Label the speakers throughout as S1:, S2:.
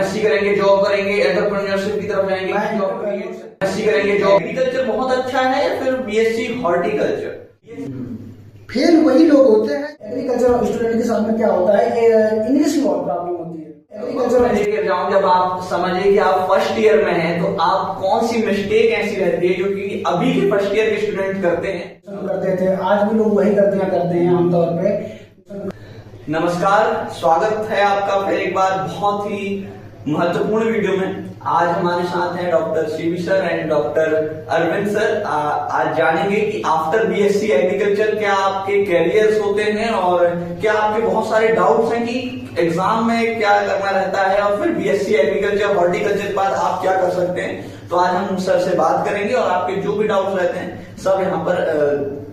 S1: MSc करेंगे, job करेंगे, entrepreneurship की तरफ जाएंगे, जॉब करेंगे, एमएससी करेंगे, जॉब। एग्रीकल्चर बहुत अच्छा है या फिर बीएससी हॉर्टिकल्चर?
S2: फेल वही लोग होते हैं। एग्रीकल्चर स्टूडेंट के सामने क्या होता है कि इंग्लिश में बहुत प्रॉब्लम होती है।
S1: एग्रीकल्चर में लेकर जाऊं, जब आप समझिए कि आप फर्स्ट ईयर में हैं, तो आप कौन सी मिस्टेक ऐसी रहती है जो कि अभी के फर्स्ट ईयर के स्टूडेंट करते
S2: थे, आज भी लोग वही करते हैं आमतौर पे।
S1: नमस्कार, स्वागत है आपका फिर एक बार बहुत ही महत्वपूर्ण वीडियो में। आज हमारे साथ हैं doctor CV sir and doctor Arvind sir. आज जानेंगे कि आफ्टर बीएससी एग्रीकल्चर क्या आपके कैरियर्स होते हैं और क्या आपके बहुत सारे डाउट्स हैं कि एग्जाम में क्या करना रहता है और फिर बीएससी एग्रीकल्चर हॉर्टिकल्चर के बाद आप क्या कर सकते हैं। तो आज हम सर से बात करेंगे और आपके जो भी डाउट्स रहते हैं सब यहाँ पर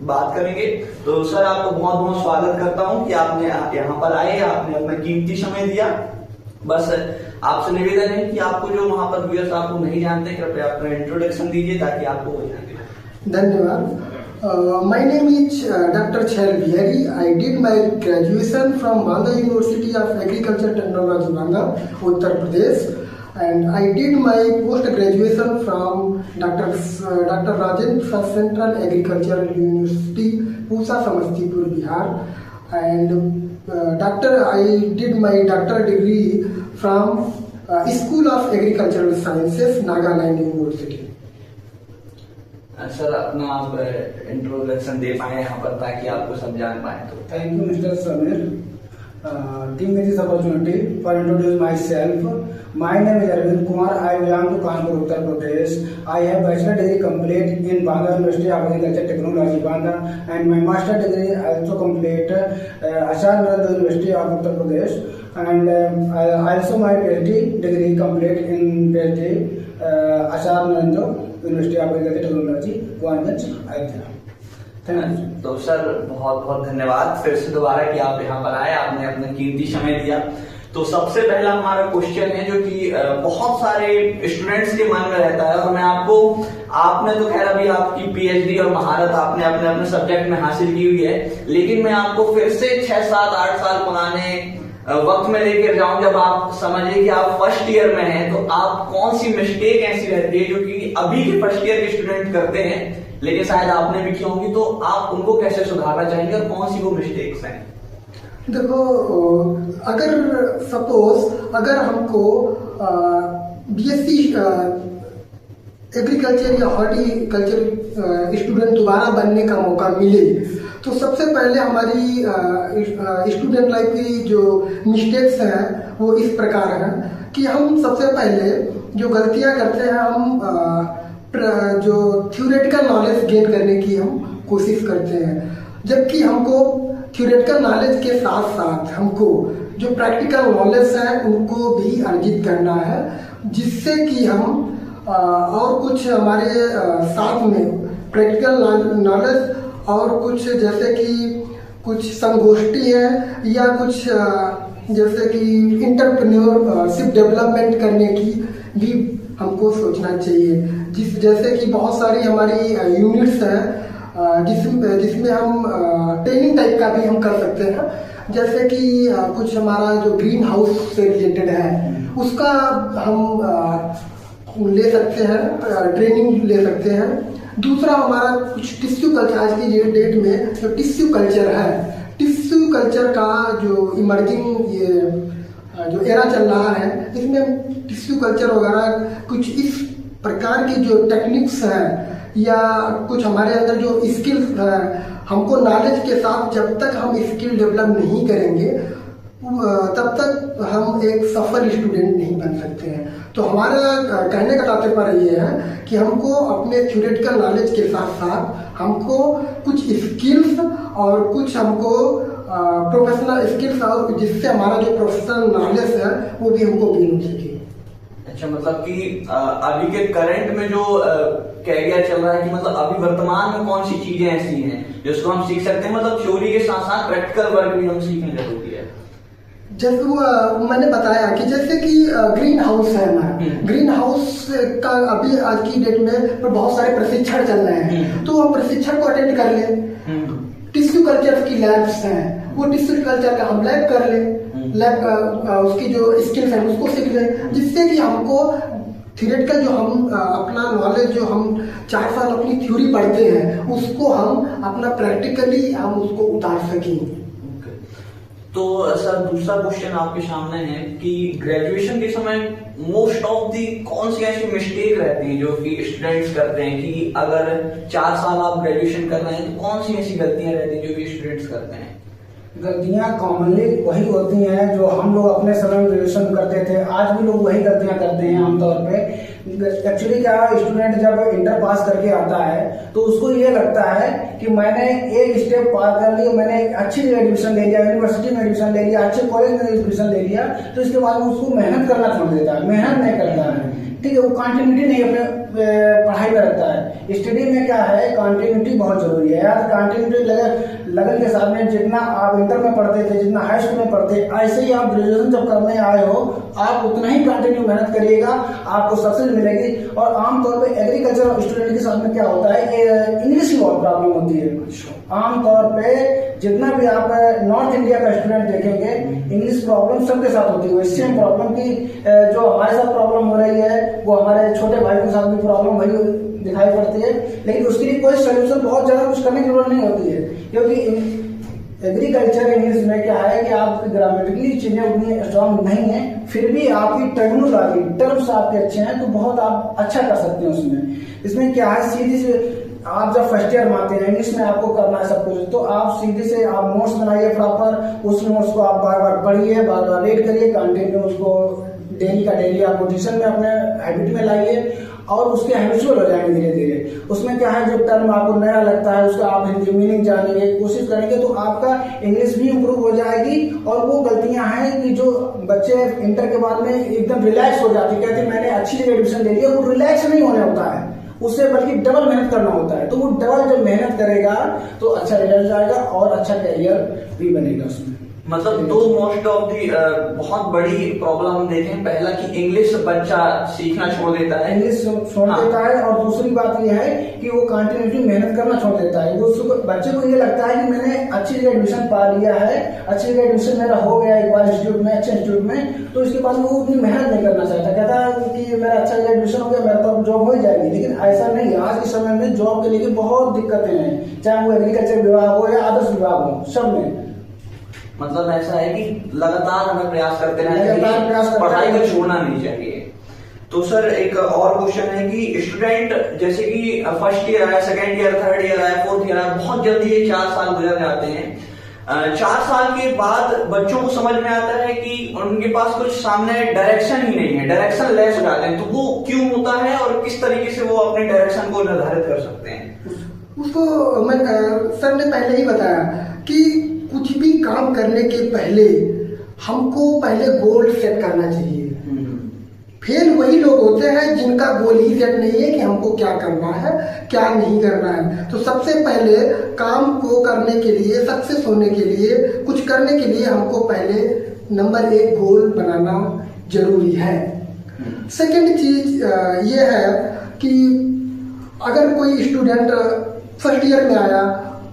S1: बात करेंगे। तो सर, आपको बहुत बहुत स्वागत करता हूँ कि आपने यहाँ पर आए, आपने अपना कीमती समय दिया। बस आपसे निवेदन है कि आपको जो वहां पर व्यूअर्स आपको नहीं जानते, कृपया अपना इंट्रोडक्शन दीजिए ताकि आपको हो जाए।
S2: धन्यवाद। माय नेम इज डॉक्टर छैल Bihari. I did my graduation from Banda university of agriculture technology Banda, Uttar Pradesh, and I did my post graduation from Dr. Rajendra Prasad Central Agricultural University, Pusa, Samastipur, Bihar, and I did my doctoral degree from School of Agricultural Sciences, Nagaland University.
S1: Sir, अपना आप introduction दे पाए यहाँ पर ताकि आपको सब जान पाए। तो
S2: thank you mister Sameer, giving me this opportunity for introduce myself. My name is Arvind Kumar. I belong to Kanpur, Uttar Pradesh. I have bachelor degree complete in Banda University of Agriculture Technology, Banda, and my master degree also complete Ashar University of Uttar Pradesh, and also my PhD degree complete in PhD Ashar University of Agriculture Technology, Goanganj, Ayodhya.
S1: तो sir, बहुत बहुत धन्यवाद फिर से दोबारा कि आप यहाँ पर आए, आपने अपना कीमती समय दिया। तो सबसे पहला हमारा क्वेश्चन है जो कि बहुत सारे स्टूडेंट्स के मन में रहता है, और मैं आपने तो खैर अभी आपकी पीएचडी और महारत आपने अपने अपने सब्जेक्ट में हासिल की हुई है, लेकिन मैं आपको फिर से 6, 7, 8 साल पुराने वक्त में लेकर जाऊं, जब आप समझिए कि आप फर्स्ट ईयर में हैं, तो आप कौन सी मिस्टेक ऐसी रहती है जो कि अभी के फर्स्ट ईयर के स्टूडेंट करते हैं, लेकिन शायद आपने भी की होंगी, तो आप उनको कैसे सुधारना चाहेंगे और कौन सी वो मिस्टेक्स हैं?
S2: देखो, अगर हमको बीएससी एग्रीकल्चर या हॉर्टिकल्चर स्टूडेंट दोबारा बनने का मौका मिले, तो सबसे पहले हमारी स्टूडेंट लाइफ की जो मिस्टेक्स हैं वो इस प्रकार हैं कि हम सबसे पहले जो गलतियां करते हैं, हम जो थ्योरेटिकल नॉलेज गेन करने की हम कोशिश करते हैं, जबकि हमको थ्योरेटिकल नॉलेज के साथ साथ हमको जो प्रैक्टिकल नॉलेज है उनको भी अर्जित करना है, जिससे कि हम और कुछ हमारे साथ में प्रैक्टिकल नॉलेज और कुछ जैसे कि कुछ संगोष्ठी है या कुछ जैसे कि इंटरप्रेन्योरशिप डेवलपमेंट करने की भी हमको सोचना चाहिए। जैसे कि बहुत सारी हमारी यूनिट्स हैं जिसमें हम ट्रेनिंग टाइप का भी हम कर सकते हैं, जैसे कि कुछ हमारा जो ग्रीन हाउस से रिलेटेड है उसका हम ले सकते हैं, ट्रेनिंग ले सकते हैं। दूसरा हमारा कुछ टिश्यू कल्चर, आज की डेट में जो टिश्यू कल्चर है, टिश्यू कल्चर का जो इमर्जिंग ये जो एरा चल रहा है, इसमें टिश्यू कल्चर वगैरह कुछ इस प्रकार की जो टेक्निक्स हैं या कुछ हमारे अंदर जो स्किल्स है, हमको नॉलेज के साथ जब तक हम स्किल डेवलप नहीं करेंगे तब तक हम एक सफल स्टूडेंट नहीं बन सकते हैं। तो हमारा कहने का तात्पर्य ये है कि हमको अपने थ्योरेटिकल नॉलेज के साथ साथ हमको कुछ स्किल्स और कुछ हमको प्रोफेशनल स्किल्स, और जिससे हमारा जो प्रोफेशनल नॉलेज है वो भी हमको गेन हो सके।
S1: अच्छा, मतलब कि अभी के करंट में जो कैरियर चल रहा है कि मतलब अभी वर्तमान में कौन सी चीजें ऐसी हैं जिसको हम सीख सकते हैं, मतलब थ्योरी के साथ साथ प्रैक्टिकल वर्क भी हम सीखने जरूरी है।
S2: जैसे वो मैंने बताया कि जैसे कि ग्रीन हाउस है हमारा, ग्रीन हाउस का अभी आज की डेट में बहुत सारे प्रशिक्षण चल रहे हैं, तो हम प्रशिक्षण को अटेंड कर लें। टिश्यू कल्चर की लैब्स हैं, वो टिश्यू कल्चर का हम लैब कर लें, उसकी जो स्किल्स है उसको सीख लें, जिससे कि हमको थियोरेटिकल जो हम अपना नॉलेज जो हम 4 साल अपनी थ्योरी पढ़ते हैं उसको हम अपना प्रैक्टिकली हम उसको उतार सकें।
S1: तो सर दूसरा क्वेश्चन आपके सामने है कि ग्रेजुएशन के समय मोस्ट ऑफ दी कौन सी ऐसी मिस्टेक रहती है जो कि स्टूडेंट्स करते हैं, कि अगर 4 साल आप ग्रेजुएशन कर रहे हैं तो कौन सी ऐसी गलतियां रहती हैं जो कि स्टूडेंट्स करते हैं?
S3: गलतियां कॉमनली वही होती हैं जो हम लोग अपने समय में ग्रेजुएशन करते थे, आज भी लोग वही गलतियां करते हैं आमतौर पे। एक्चुअली क्या है, स्टूडेंट जब इंटर पास करके आता है तो उसको ये लगता है कि मैंने एक स्टेप पार कर लिया, मैंने एक अच्छी जगह एडमिशन ले लिया, यूनिवर्सिटी में एडमिशन ले लिया, अच्छे कॉलेज में एडमिशन ले लिया, तो इसके बाद में उसको मेहनत करना छोड़ देता है, मेहनत नहीं करता है। ठीक है, वो कंटिन्यूटी नहीं अपने पढ़ाई में रखता है। स्टडी में क्या है, कंटिन्यूटी बहुत जरूरी है यार। कंटिन्यूटी लगन के साथ में जितना आप इंटर में पढ़ते थे, जितना हाई स्कूल में पढ़ते, ऐसे ही आप ग्रेजुएशन जब करने आए हो आप उतना ही कंटिन्यू मेहनत करिएगा, आपको सक्सेस मिलेगी। और आमतौर पे एग्रीकल्चर स्टूडेंट के साथ में क्या होता है, इंग्लिश की बहुत प्रॉब्लम होती है। आमतौर पे जितना भी आप नॉर्थ इंडिया का स्टूडेंट देखेंगे, इंग्लिश प्रॉब्लम सबके साथ होती है। सेम प्रॉब्लम की जो हमारे साथ प्रॉब्लम हो रही है वो हमारे छोटे भाई के साथ भी प्रॉब्लम वही दिखाई पड़ती है, लेकिन उसके लिए कोई सोल्यूशन बहुत ज्यादा कुछ करने की जरूरत नहीं होती है, क्योंकि एग्रीकल्चर इंग्लिश में क्या है कि आप ग्रामेटिकली चीजें उतनी स्ट्रांग नहीं है, फिर भी आपकी टर्मिनोलॉजी टर्म्स आपके अच्छे हैं तो बहुत आप अच्छा कर सकते हैं उसमें। इसमें क्या है, सीधी से आप जब फर्स्ट ईयर में आते हैं, इंग्लिश में आपको करना है सब कुछ, तो आप सीधे से आप नोट्स बनाइए प्रॉपर, उस नोट्स को आप बार बार पढ़िए, बार बार रीड करिए, कंटिन्यू उसको डेली का डेली आप पोजीशन में अपने हैबिट में लाइए और उसके हैबिचुअल हो जाएंगे धीरे धीरे। उसमें क्या है, जो टर्म आपको नया लगता है उसका आप हिंदी मीनिंग जानने की कोशिश करेंगे तो आपका इंग्लिश भी इंप्रूव हो जाएगी। और वो गलतियां हैं कि जो बच्चे इंटर के बाद में एकदम रिलैक्स हो जाते, कहते हैं मैंने अच्छी जगह एडमिशन ले लिया, वो रिलैक्स नहीं होने होता है, उससे बल्कि डबल मेहनत करना होता है। तो वो डबल जब मेहनत करेगा तो अच्छा रिजल्ट आएगा और अच्छा करियर भी बनेगा उसमें।
S1: मतलब दो मोस्ट ऑफ दी बहुत बड़ी प्रॉब्लम हम देखें, पहला कि इंग्लिश बच्चा सीखना छोड़ देता है,
S3: इंग्लिश छोड़ देता है, और दूसरी बात यह है कि वो कंटिन्यूटी मेहनत करना छोड़ देता है। वो बच्चे को ये लगता है कि मैंने अच्छी जगह एडमिशन पा लिया है, अच्छी जगह एडमिशन मेरा हो गया एक बार इंस्टीट्यूट में, अच्छे इंस्टीट्यूट में, तो इसके बाद वो उतनी मेहनत नहीं करना चाहता, कहता है कि मेरा अच्छा जगह एडमिशन हो गया, मेरा तो जॉब हो जाएगी। लेकिन ऐसा नहीं है, आज के समय में जॉब के लिए बहुत दिक्कतें हैं, चाहे वो एग्रीकल्चर विभाग हो या आदर्श विभाग हो, सब में।
S1: मतलब ऐसा है कि लगातार हमें प्रयास करते रहना चाहिए, पढ़ाई को छोड़ना नहीं चाहिए। तो सर एक और क्वेश्चन है कि स्टूडेंट जैसे कि फर्स्ट ईयर आया, सेकंड ईयर, थर्ड ईयर आया, फोर्थ ईयर आया, बहुत जल्दी ये 4 साल गुजर जाते हैं। 4 साल के बाद बच्चों को समझ में आता है कि उनके पास कुछ सामने डायरेक्शन ही नहीं है, डायरेक्शन लेस हो जाते हैं। तो वो क्यों होता है और किस तरीके से वो अपने डायरेक्शन को निर्धारित कर सकते हैं?
S2: उसको सर ने पहले ही बताया कि कुछ भी काम करने के पहले हमको पहले गोल सेट करना चाहिए। फेल वही लोग होते हैं जिनका गोल ही सेट नहीं है कि हमको क्या करना है क्या नहीं करना है। तो सबसे पहले काम को करने के लिए, सक्सेस होने के लिए, कुछ करने के लिए हमको पहले नंबर 1 गोल बनाना जरूरी है। सेकंड चीज ये है कि अगर कोई स्टूडेंट फर्स्ट ईयर में आया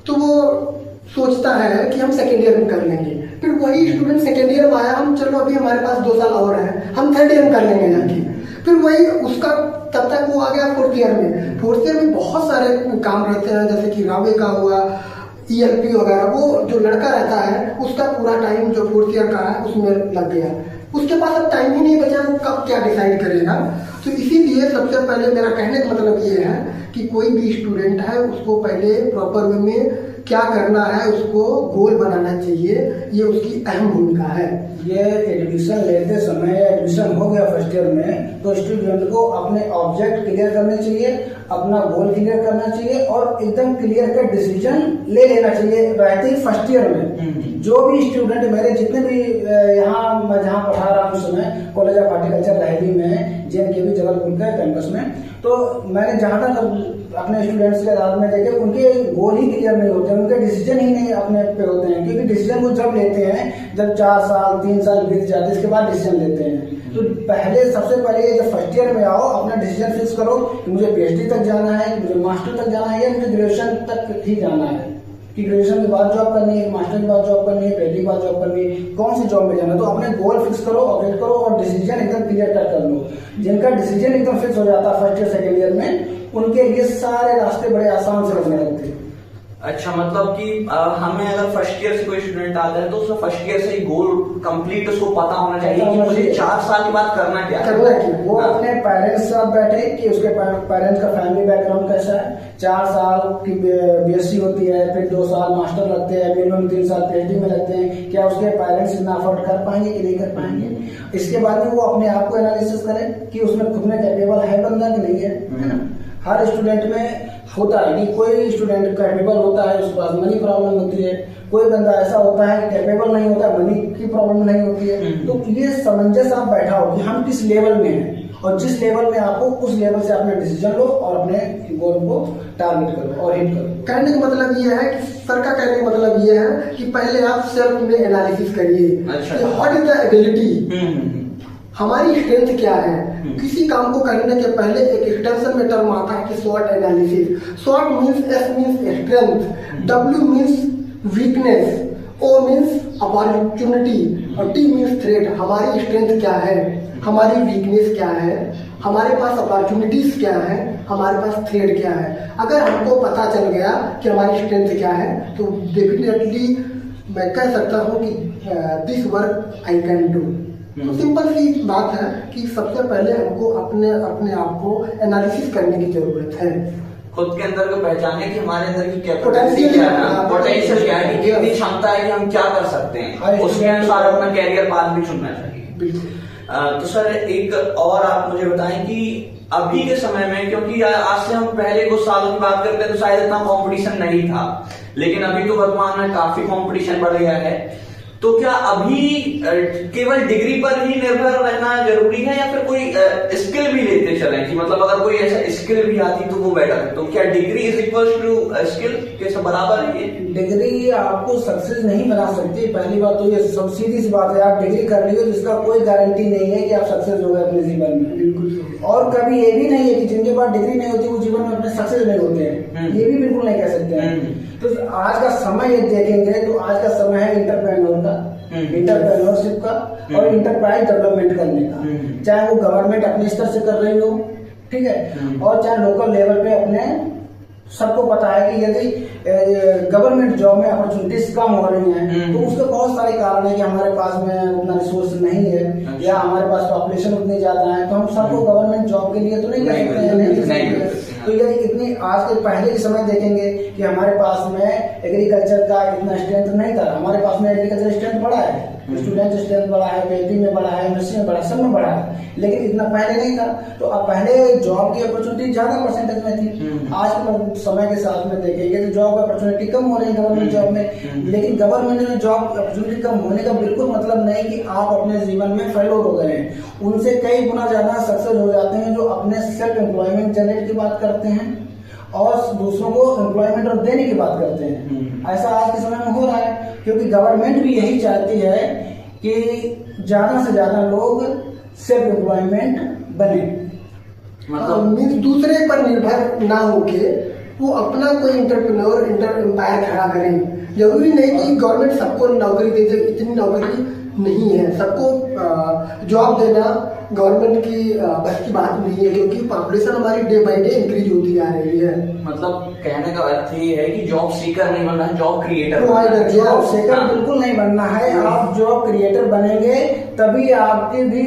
S2: तो वो सोचता है कि हम सेकेंड ईयर में कर लेंगे, फिर वही स्टूडेंट सेकेंड ईयर में आया, हम चलो अभी हमारे पास 2 साल और है, हम थर्ड ईयर में कर लेंगे जाके, फिर वही उसका तब तक वो आ गया फोर्थ ईयर में। फोर्थ ईयर में बहुत सारे काम रहते हैं, जैसे कि रावे का हुआ, ELP वगैरह, वो जो लड़का रहता है उसका पूरा टाइम जो फोर्थ ईयर का है उसमें लग गया, उसके पास अब टाइम ही नहीं बचा, कब क्या डिसाइड करेगा। तो इसीलिए सबसे पहले मेरा कहने का मतलब ये है कि कोई भी स्टूडेंट है उसको पहले प्रॉपर वे में क्या करना है उसको गोल बनाना चाहिए, ये उसकी अहम भूमिका है।
S3: ये एडमिशन लेते समय, एडमिशन हो गया फर्स्ट ईयर में, तो स्टूडेंट को अपने ऑब्जेक्ट क्लियर करने चाहिए, अपना गोल क्लियर करना चाहिए और एकदम क्लियर कट डिसीजन ले लेना चाहिए रहते ही फर्स्ट ईयर में। जो भी स्टूडेंट मेरे जितने भी यहाँ मैं जहाँ पढ़ा रहा हूँ समय कॉलेज ऑफ हॉर्टिकल्चर लहरी में, JNKV जबलपुर के कैंपस में, तो मैंने जहाँ तक अपने स्टूडेंट्स के साथ में देखे, उनके गोल ही क्लियर नहीं होते, उनके डिसीजन ही नहीं अपने पे होते हैं, क्योंकि डिसीजन वो जब लेते हैं जब 4 साल 3 साल बीत जाते हैं, इसके बाद डिसीजन लेते हैं। तो पहले सबसे पहले जब फर्स्ट ईयर में आओ अपना डिसीजन फिक्स करो कि मुझे PhD तक जाना है, मुझे मास्टर तक जाना है या मुझे ग्रेजुएशन तक ही जाना है। कि ग्रेजुएशन के बाद जॉब करनी है, मास्टर के बाद जॉब करनी है, पीएचडी के बाद जॉब करनी है, कौन सी जॉब में जाना है। तो अपने गोल फिक्स करो, अपडेट करो और डिसीजन एकदम क्लियर कट कर लो। जिनका डिसीजन एकदम फिक्स हो जाता है फर्स्ट ईयर सेकेंड ईयर में, उनके लिए सारे रास्ते बड़े आसान से लगने लगते हैं।
S1: अच्छा, मतलब कि हमें अगर फर्स्ट ईयर से कोई स्टूडेंट आता है तो उसका फर्स्ट ईयर से ही गोल कंप्लीट उसको पता होना चाहिए कि मुझे 4 साल के बाद करना क्या है।
S3: वो अपने पेरेंट्स के साथ बैठे कि उसके पेरेंट्स का फैमिली बैकग्राउंड कैसा है। 4 साल की बीएससी होती है, फिर 2 साल मास्टर लगते हैं, मिनिमम 3 साल पीएचडी में लगते हैं। क्या उसके पेरेंट्स इतना अफोर्ड कर पाएंगे कि नहीं कर पाएंगे। इसके बाद में वो अपने आप को एनालिसिस करे कि उसमें खुद में कैपेबल है बंदा कि नहीं है ना। हर स्टूडेंट में होता है कि कोई स्टूडेंट कैपेबल होता है, उसके पास मनी प्रॉब्लम होती है, कोई बंदा ऐसा होता है कि कैपेबल नहीं होता, मनी की प्रॉब्लम नहीं होती है। तो ये समंजस आप बैठा हो कि हम किस लेवल में हैं, और जिस लेवल में आपको उस लेवल से अपना डिसीजन लो और अपने गोल को टारगेट करो और हिट करो।
S2: कहने का मतलब ये है कि सर का कहने का मतलब ये है कि पहले आप सेल्फ में एनालिसिस करिए।
S1: अच्छा।
S2: व्हाट इज द एबिलिटी, हमारी स्ट्रेंथ क्या है। किसी काम को करने के पहले एक एक्सटेंशन में टर्म आता है कि स्वॉट analysis. स्वॉट means S means strength, W means weakness, ओ मींस अपॉर्चुनिटी और टी मींस थ्रेट। हमारी स्ट्रेंथ क्या है, हमारी वीकनेस क्या है, हमारे पास अपॉर्चुनिटीज क्या है, हमारे पास थ्रेट क्या है। अगर हमको पता चल गया कि हमारी स्ट्रेंथ क्या है तो डेफिनेटली मैं कह सकता हूँ कि this work I can do. तो सिंपल सी बात है कि सबसे पहले हमको अपने आप को एनालिसिस करने की जरूरत है।
S1: खुद के अंदर को पहचाने कि हमारे अंदर की क्या
S2: पोटेंशियल
S1: क्या है, पोटेंशियल क्या है, कि कितनी क्षमता है कि हम क्या कर सकते हैं, उसके अनुसार अपना कैरियर पाथ भी चुनना चाहिए।
S2: बिल्कुल।
S1: तो सर एक और आप मुझे बताएं कि अभी के समय में, क्योंकि आज से हम पहले कुछ सालों की बात करते हैं तो शायद इतना कंपटीशन नहीं था, लेकिन अभी तो वर्तमान में काफी कंपटीशन बढ़ गया है। तो क्या अभी केवल डिग्री पर ही निर्भर रहना जरूरी है या फिर कोई स्किल भी लेते चलें कि मतलब अगर कोई ऐसा स्किल भी आती तो वो बेटर है। तो क्या degree is equal to skill के सब बराबर है ये?
S3: डिग्री आपको सक्सेस नहीं बना सकती। पहली बात तो ये सब सीधी सी बात है, आप डिग्री कर ली हो जिसका कोई गारंटी नहीं है कि आप सक्सेस हो गए अपने जीवन में। बिल्कुल। और कभी ये भी नहीं है कि जिनके पास डिग्री नहीं होती वो जीवन में अपने सक्सेस नहीं होते हैं, ये भी बिल्कुल नहीं कह सकते हैं। तो आज का समय ये देखेंगे तो आज का समय है इंटरप्रेन्योर का, इंटरप्रेन्योरशिप का और इंटरप्राइज डेवलपमेंट करने का। चाहे वो गवर्नमेंट अपने स्तर से कर रही हो, ठीक है, और चाहे लोकल लेवल पे अपने, सबको पता है कि यदि गवर्नमेंट जॉब में अपॉर्चुनिटीज कम हो रही हैं तो उसके बहुत सारे कारण है कि हमारे पास में उतना रिसोर्स नहीं है या हमारे पास पॉपुलेशन उतनी ज्यादा है, तो हम सबको गवर्नमेंट जॉब के लिए तो नहीं कर सकते। तो यदि इतनी आज के पहले के समय देखेंगे कि हमारे पास में एग्रीकल्चर का इतना स्ट्रेंथ नहीं था, हमारे पास में एग्रीकल्चर स्ट्रेंथ बढ़ा है, स्टूडेंट स्ट्रेंथ बढ़ा है, पीएचडी में बढ़ा है, यूनिवर्सिटी में बढ़ा है, सब में बढ़ा है, लेकिन इतना पहले नहीं था। तो अब पहले जॉब की अपॉर्चुनिटी ज्यादा परसेंटेज में थी। आज के समय के साथ में देखेंगे तो जॉब अपॉर्चुनिटी कम हो रही है गवर्नमेंट जॉब में। लेकिन गवर्नमेंट में जॉब अपॉर्चुनिटी कम होने का बिल्कुल मतलब नहीं कि आप अपने जीवन में फेलोर हो गए हैं। उनसे कई गुना ज्यादा सक्सेस हो जाते हैं जो अपने सेल्फ एम्प्लॉयमेंट जनरेट की बात करते हैं और दूसरों को एम्प्लॉयमेंट और देने की बात करते हैं। ऐसा आज के समय में हो रहा है क्योंकि गवर्नमेंट भी यही चाहती है कि ज्यादा से ज्यादा लोग सेल्फ एम्प्लॉयमेंट बने,
S2: मतलब दूसरे पर निर्भर ना होके वो अपना कोई इंटरप्रेन्योर एम्पायर खड़ा करें। जरूरी नहीं कि गवर्नमेंट सबको नौकरी दे दे, इतनी नौकरी नहीं है। सबको जॉब देना गवर्नमेंट की बस की बात नहीं है क्योंकि पॉपुलेशन हमारी डे बाय डे इंक्रीज होती जा रही है।
S1: मतलब कहने का अर्थ ये है कि जॉब सीकर नहीं बनना है, जॉब क्रिएटर।
S3: जॉब सीकर बिल्कुल नहीं बनना है। आप जॉब क्रिएटर बनेंगे तभी आपके भी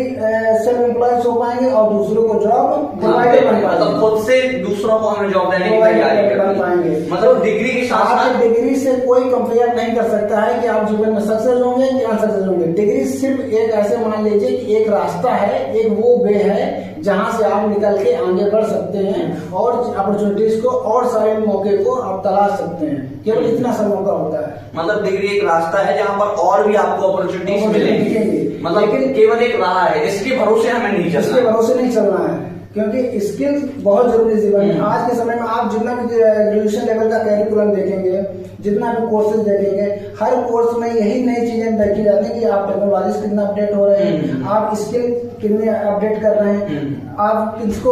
S3: सेल्फ एम्प्लॉयज हो पाएंगे और दूसरों को जॉब प्रोवाइडर बन पाएंगे।
S1: मतलब खुद से दूसरों को हमें जॉब देने की तैयारी कर पाएंगे। मतलब डिग्री के साथ
S3: डिग्री से कोई कंपेयर नहीं कर सकता है कि आप जीवन में सक्सेस होंगे कि अनसक्सेस होंगे। डिग्री सिर्फ एक ऐसे मान लीजिए कि एक रास्ता है, एक वो वे है जहां से आप निकल के आगे बढ़ सकते हैं और अपॉर्चुनिटीज को और सारे मौके को आप तलाश सकते हैं। केवल इतना सा मौका होता है।
S1: मतलब डिग्री एक रास्ता है जहां पर और भी आपको अपॉर्चुनिटीज मिलेंगी। मतलब
S3: लेकिन
S1: केवल एक राह है, इसके भरोसे हमें नहीं चलना,
S3: इसके भरोसे नहीं चलना है क्योंकि स्किल बहुत जरूरी है जीवन में। आज के समय में आप जितना भी ग्रेजुएशन लेवल का कैरिकुलम देखेंगे जितना भी कोर्सेज देखेंगे, हर कोर्स में यही नई चीजें देखी जाती हैं कि आप टेक्नोलॉजी कितना अपडेट हो रहे हैं, आप स्किल कितने अपडेट कर रहे हैं, आप किसको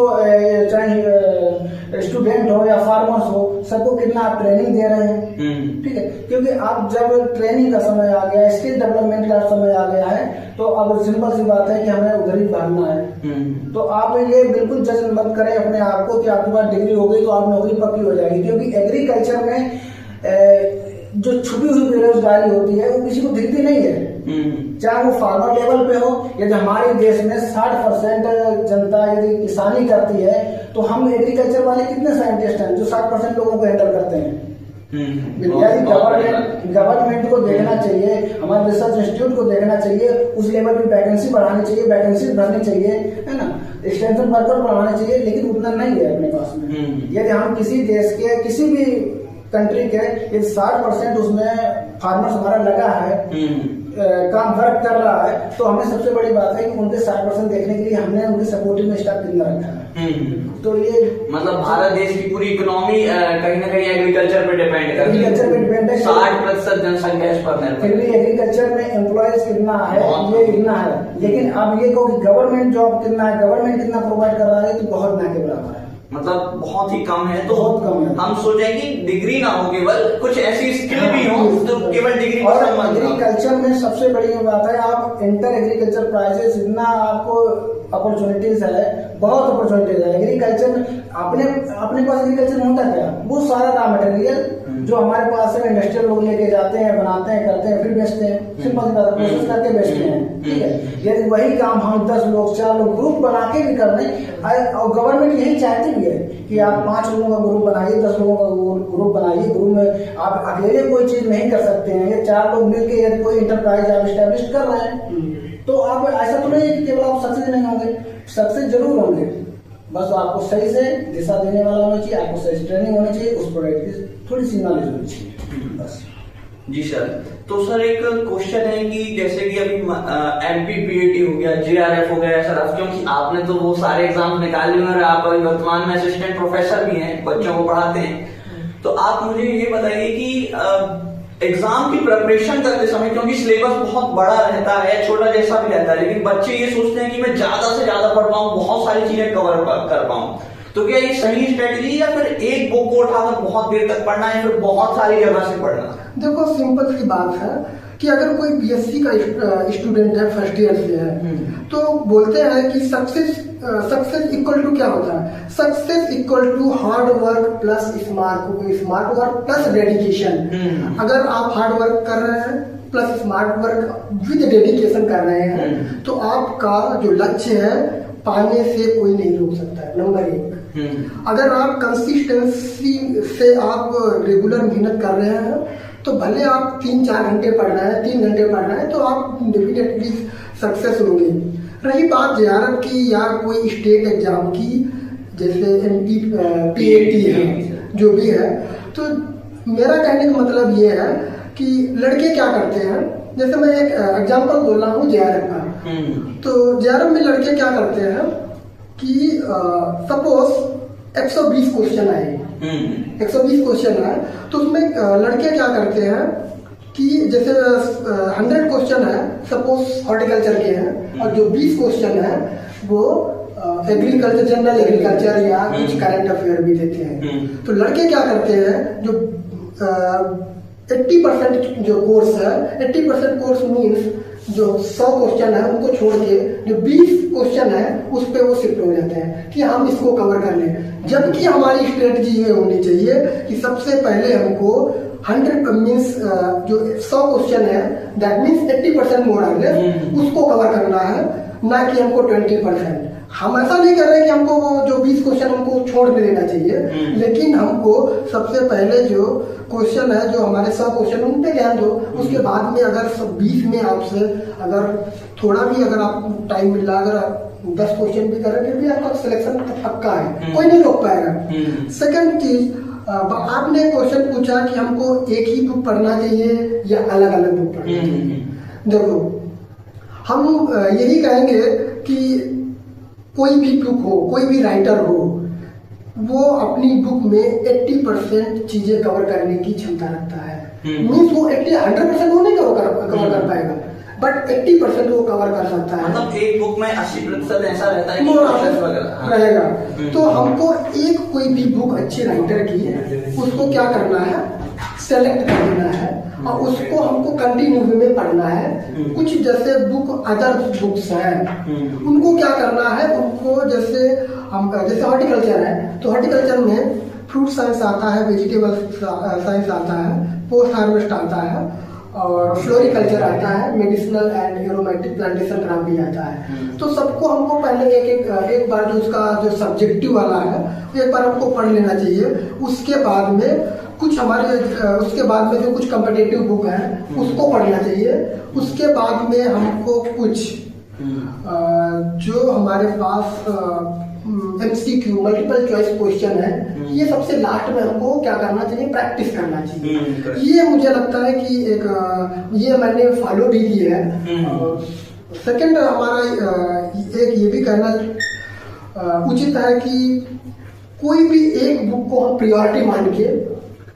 S3: चाहे स्टूडेंट हो या फार्मर्स हो, सबको कितना आप ट्रेनिंग दे रहे हैं। ठीक है, क्योंकि आप जब ट्रेनिंग का समय आ गया, स्किल डेवलपमेंट का समय आ गया है, तो अब सिंपल सी बात है कि हमें उधर ही भागना है। तो आप ये बिल्कुल जज मत करें अपने आप को कि आपके पास डिग्री हो गई तो आप नौकरी पक्की हो जाएगी, क्योंकि एग्रीकल्चर में जो छुपी हुई बेरोजगारी होती है वो किसी को दिखती नहीं है, चाहे वो फार्मर लेवल पे हो। यदि हमारे देश में 60% जनता यदि किसानी करती है, तो हम एग्रीकल्चर वाले कितने साइंटिस्ट हैं जो 60% लोगों को हैंडल करते हैं। गवर्नमेंट को देखना चाहिए, हमारे रिसर्च इंस्टीट्यूट को देखना चाहिए, उस लेवल की वैकेंसी बढ़ानी चाहिए, वैकेंसी भरनी चाहिए, है ना, एक्सटेंशन वर्कर बढ़ाने चाहिए, लेकिन उतना नहीं है अपने पास में। यदि हम किसी देश के किसी भी कंट्री के यदि 60% उसमें फार्मर्स हमारा लगा है, काम वर्क कर रहा है, तो हमें सबसे बड़ी बात है कि उनके 60% देखने के लिए हमने उनके सपोर्टिव में स्टाफ कितना रखा है। तो ये
S1: मतलब भारत देश की पूरी इकोनॉमी कहीं ना कहीं एग्रीकल्चर पे डिपेंड करती है,
S3: एग्रीकल्चर पे डिपेंड है।
S1: 60% जनसंख्या इस पर निर्भर।
S3: फिर भी एग्रीकल्चर में एम्प्लॉयज कितना है, ये इतना है, लेकिन अब ये कहो कि गवर्नमेंट जॉब कितना है, गवर्नमेंट कितना प्रोवाइड कर रहा है, तो बहुत ना के बराबर है,
S1: मतलब बहुत ही कम है। तो
S3: बहुत कम है।
S1: हम सोचें कि डिग्री ना हो, केवल कुछ ऐसी स्किल भी हो, तो केवल डिग्री
S3: और एग्रीकल्चर में सबसे बड़ी बात है, आप इंटर एग्रीकल्चर प्राइसेस इतना आपको अपॉर्चुनिटीज है, बहुत अपॉर्चुनिटीज है एग्रीकल्चर में। अपने पास एग्रीकल्चर में होता क्या, वो सारा रॉ मटेरियल जो हमारे पास है इंडस्ट्रियल लोग लेके जाते हैं, बनाते हैं, करते हैं, फिर बेचते हैं, सिंपल सी बात है, प्रोसेस करके बेचते हैं। ठीक है, यदि वही काम हम 10 लोग 4 लोग ग्रुप बना के भी कर रहे, और गवर्नमेंट यही चाहती भी है कि आप 5 लोगों का ग्रुप बनाइए, 10 लोगों का ग्रुप बनाइए। ग्रुप में आप अकेले कोई चीज नहीं कर सकते हैं, ये 4 लोग मिलकर यदि कोई इंटरप्राइज आप स्टैब्लिश कर रहे हैं, तो आप ऐसा तो नहीं कि केवल आप सक्सेस नहीं होंगे, सक्सेस जरूर होंगे, बस आपको सही से दिशा देने वाला होना चाहिए, आपको सही ट्रेनिंग होनी चाहिए, उस प्रोडक्ट की थोड़ी सी नॉलेज होनी चाहिए, बस।
S1: जी सर, तो सर एक क्वेश्चन है कि जैसे कि अभी एमपीपीएटी हो गया, जेआरएफ हो गया सर, क्योंकि आपने तो वो सारे एग्जाम निकाले हुए और आप वर्तमान में असिस्टेंट प्रोफेसर भी हैं, बच्चों को पढ़ाते हैं, तो आप मुझे ये बताइए कि एग्जाम की प्रिपरेशन करते समय, क्योंकि सिलेबस बहुत बड़ा रहता है, छोटा जैसा भी रहता है, लेकिन बच्चे ये सोचते हैं कि मैं ज्यादा से ज्यादा पढ़ पाऊं, बहुत सारी चीजें कवर कर पाऊं, तो क्या ये सही स्ट्रेटजी या फिर एक बुक को उठाकर बहुत देर तक पढ़ना है, फिर बहुत सारी जगह से पढ़ना?
S2: देखो सिंपल सी बात है कि अगर कोई बीएससी का स्टूडेंट है, फर्स्ट ईयर से है, तो बोलते हैं कि सक्सेस इक्वल टू क्या होता है, success equal to hard work plus smart work plus dedication. अगर आप हार्ड वर्क कर रहे हैं plus smart work with dedication कर रहे हैं, तो आपका जो लक्ष्य है पाने से कोई नहीं रोक सकता है, नंबर 1। अगर आप कंसिस्टेंसी से आप रेगुलर मेहनत कर रहे हैं, तो भले आप 3-4 घंटे पढ़ रहे हैं, 3 घंटे पढ़ रहे हैं, तो आप डेफिनेटली सक्सेस होंगे। रही बात जेआरएफ की या कोई स्टेट एग्जाम की, जैसे एमपीपीएटी है, जो भी है, तो मेरा कहने का मतलब ये है कि लड़के क्या करते हैं, जैसे मैं एक एग्जांपल बोल रहा हूँ जेआरएफ का, तो जेआरएफ में लड़के क्या करते हैं कि सपोज 120 क्वेश्चन आए, 120 क्वेश्चन है, तो उसमें लड़के क्या करते हैं कि जैसे 100 क्वेश्चन है, सपोज हॉर्टिकल्चर के हैं, और जो 20 क्वेश्चन है वो एग्रीकल्चर, जनरल एग्रीकल्चर या कुछ करंट अफेयर भी देते हैं। तो लड़के क्या करते हैं, जो 80% जो कोर्स है, 80% कोर्स मीन्स जो 100 क्वेश्चन है उनको छोड़ के जो 20 क्वेश्चन है उस पे वो शिफ्ट हो जाते हैं कि हम इसको कवर कर लें। जबकि हमारी स्ट्रेटजी ये होनी चाहिए कि सबसे पहले हमको 100 मीन्स जो 100 क्वेश्चन है, दैट मीन्स 80% मोर उसको कवर करना है, ना कि हमको 20%। हम ऐसा नहीं कर रहे कि हमको जो 20 क्वेश्चन हमको छोड़ देना चाहिए, लेकिन हमको सबसे पहले जो क्वेश्चन है, जो हमारे 100 क्वेश्चन, उन पे ध्यान दो। उसके बाद में अगर 20 में आपसे अगर थोड़ा भी अगर आप टाइम मिल रहा, अगर आप 10 क्वेश्चन भी करें, फिर भी आपका सिलेक्शन पक्का है, कोई नहीं रोक पाएगा। सेकंड चीज, आपने क्वेश्चन पूछा कि हमको एक ही बुक पढ़ना चाहिए या अलग अलग बुक पढ़ना चाहिए। देखो, हम यही कहेंगे कि कोई भी बुक हो, कोई भी राइटर हो, वो अपनी बुक में 80% चीजें कवर करने की क्षमता रखता है। मीन्स वो 100% वो नहीं कवर कर पाएगा, बट 80% वो कवर कर सकता है।
S1: मतलब एक बुक में 80% ऐसा रहता है
S2: कि रहेगा। तो हमको एक कोई भी बुक अच्छे राइटर की उसको क्या करना है, सेलेक्ट कर देना है और उसको हमको कंटिन्यू में पढ़ना है। कुछ जैसे बुक अदर बुक्स हैं उनको क्या करना है, उनको जैसे हॉर्टिकल्चर है तो हॉर्टिकल्चर में फ्रूट साइंस आता है, वेजिटेबल साइंस आता है, पोस्ट हार्वेस्ट आता है और फ्लोरिकल्चर आता है, medicinal and aromatic plantation craft भी आता है। तो सबको हमको पहले एक बार जो उसका जो सब्जेक्टिव वाला है एक बार हमको पढ़ लेना चाहिए। उसके बाद में कुछ उसके बाद में जो कुछ कम्पिटिटिव बुक है उसको पढ़ना चाहिए। उसके बाद में हमको कुछ जो हमारे पास MCQ मल्टीपल चॉइस क्वेश्चन है, ये सबसे लास्ट में हमको क्या करना चाहिए, प्रैक्टिस करना चाहिए। ये मुझे लगता है कि ये मैंने फॉलो भी की है। सेकंड हमारा एक ये भी कहना उचित है कि कोई भी एक बुक को हम प्रायोरिटी मान के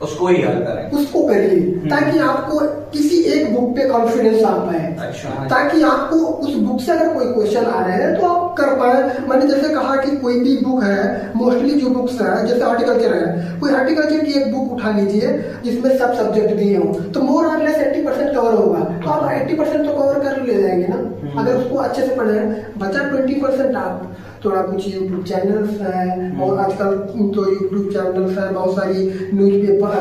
S1: उसको ही हल करें,
S2: उसको करिए ताकि आपको किसी एक बुक पे कॉन्फिडेंस आ पाए।
S1: अच्छा,
S2: ताकि आपको उस बुक से अगर कोई क्वेश्चन आ रहे हैं तो आप कर पाए। मैंने जैसे कहा कि कोई भी बुक है, मोस्टली जो बुक्स है जैसे हॉर्टिकल्चर है, कोई हॉर्टिकल्चर की एक बुक उठा लीजिए जिसमें सब सब्जेक्ट दिए हो तो मोर और लेस 80% कवर होगा, तो आप 80% तो कवर कर ले जाएंगे ना अगर उसको अच्छे से पढ़े। बचा 20% आप थोड़ा कुछ यूट्यूब चैनल्स हैं और आजकल तो यूट्यूब चैनल्स हैं, बहुत सारी न्यूज़पेपर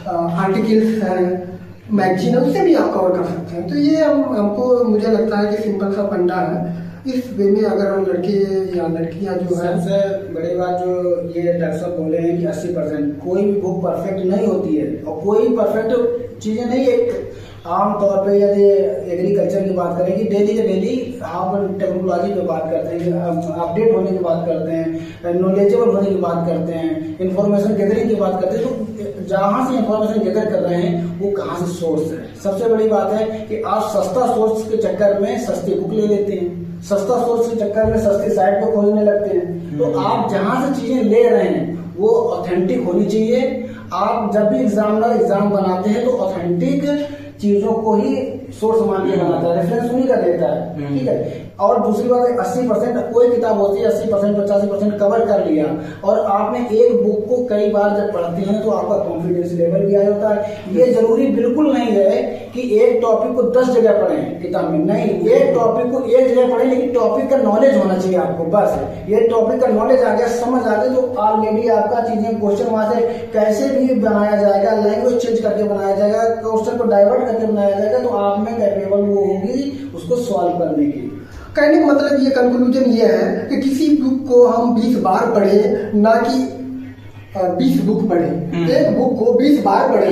S2: आर्टिकल्स हैं, मैगजीन है, उससे भी आप कवर कर सकते हैं। तो ये हमको मुझे लगता है कि सिंपल सा फंडा है। इस वे में अगर हम लड़के या लड़कियां जो है,
S3: सबसे बड़ी बात जो ये डॉक्टर साहब बोले हैं कि 80% कोई भी बुक परफेक्ट नहीं होती है और कोई परफेक्ट चीजें नहीं है। आमतौर पे यदि एग्रीकल्चर की बात करें कि डेली के डेली आप टेक्नोलॉजी पे बात करते हैं, अपडेट होने की बात करते हैं, नॉलेजेबल होने की बात करते हैं, इंफॉर्मेशन गैदरिंग की बात करते हैं, तो जहां से इंफॉर्मेशन गैदर कर रहे हैं वो कहाँ से सोर्स है। सबसे बड़ी बात है कि आप सस्ता सोर्स के चक्कर में सस्ती बुक ले लेते हैं, सस्ता सोर्स के चक्कर में सस्ती साइट पे खोजने लगते हैं। तो आप जहां से चीजें ले रहे हैं वो ऑथेंटिक होनी चाहिए। आप जब भी एग्जाम बनाते हैं तो ऑथेंटिक चीजों को ही सोर्स मान के बनाता है, रेफरेंस उन्हीं का देता है, ठीक है। और दूसरी बात है 80% कोई किताब होती है 80% 85% कवर कर लिया और आपने एक बुक को कई बार जब पढ़ते हैं तो आपका कॉन्फिडेंस लेवल भी आ जाता है। ये जरूरी बिल्कुल नहीं है कि एक टॉपिक को 10 जगह पढ़ें किताब में, नहीं, एक टॉपिक को एक जगह पढ़ें लेकिन टॉपिक का नॉलेज होना चाहिए आपको। बस ये टॉपिक का नॉलेज आ गया, समझ आ गया, तो ऑलरेडी आपका चीजें क्वेश्चन वहां से कैसे भी बनाया जाएगा, लैंग्वेज चेंज करके बनाया जाएगा, क्वेश्चन को डाइवर्ट करके बनाया जाएगा, तो आप में कैपेबल वो होगी उसको सॉल्व करने की।
S2: कहने का मतलब ये कंक्लूजन ये है कि किसी बुक को हम 20 बार पढ़े, ना कि 20 बुक पढ़े। एक बुक को 20 बार पढ़े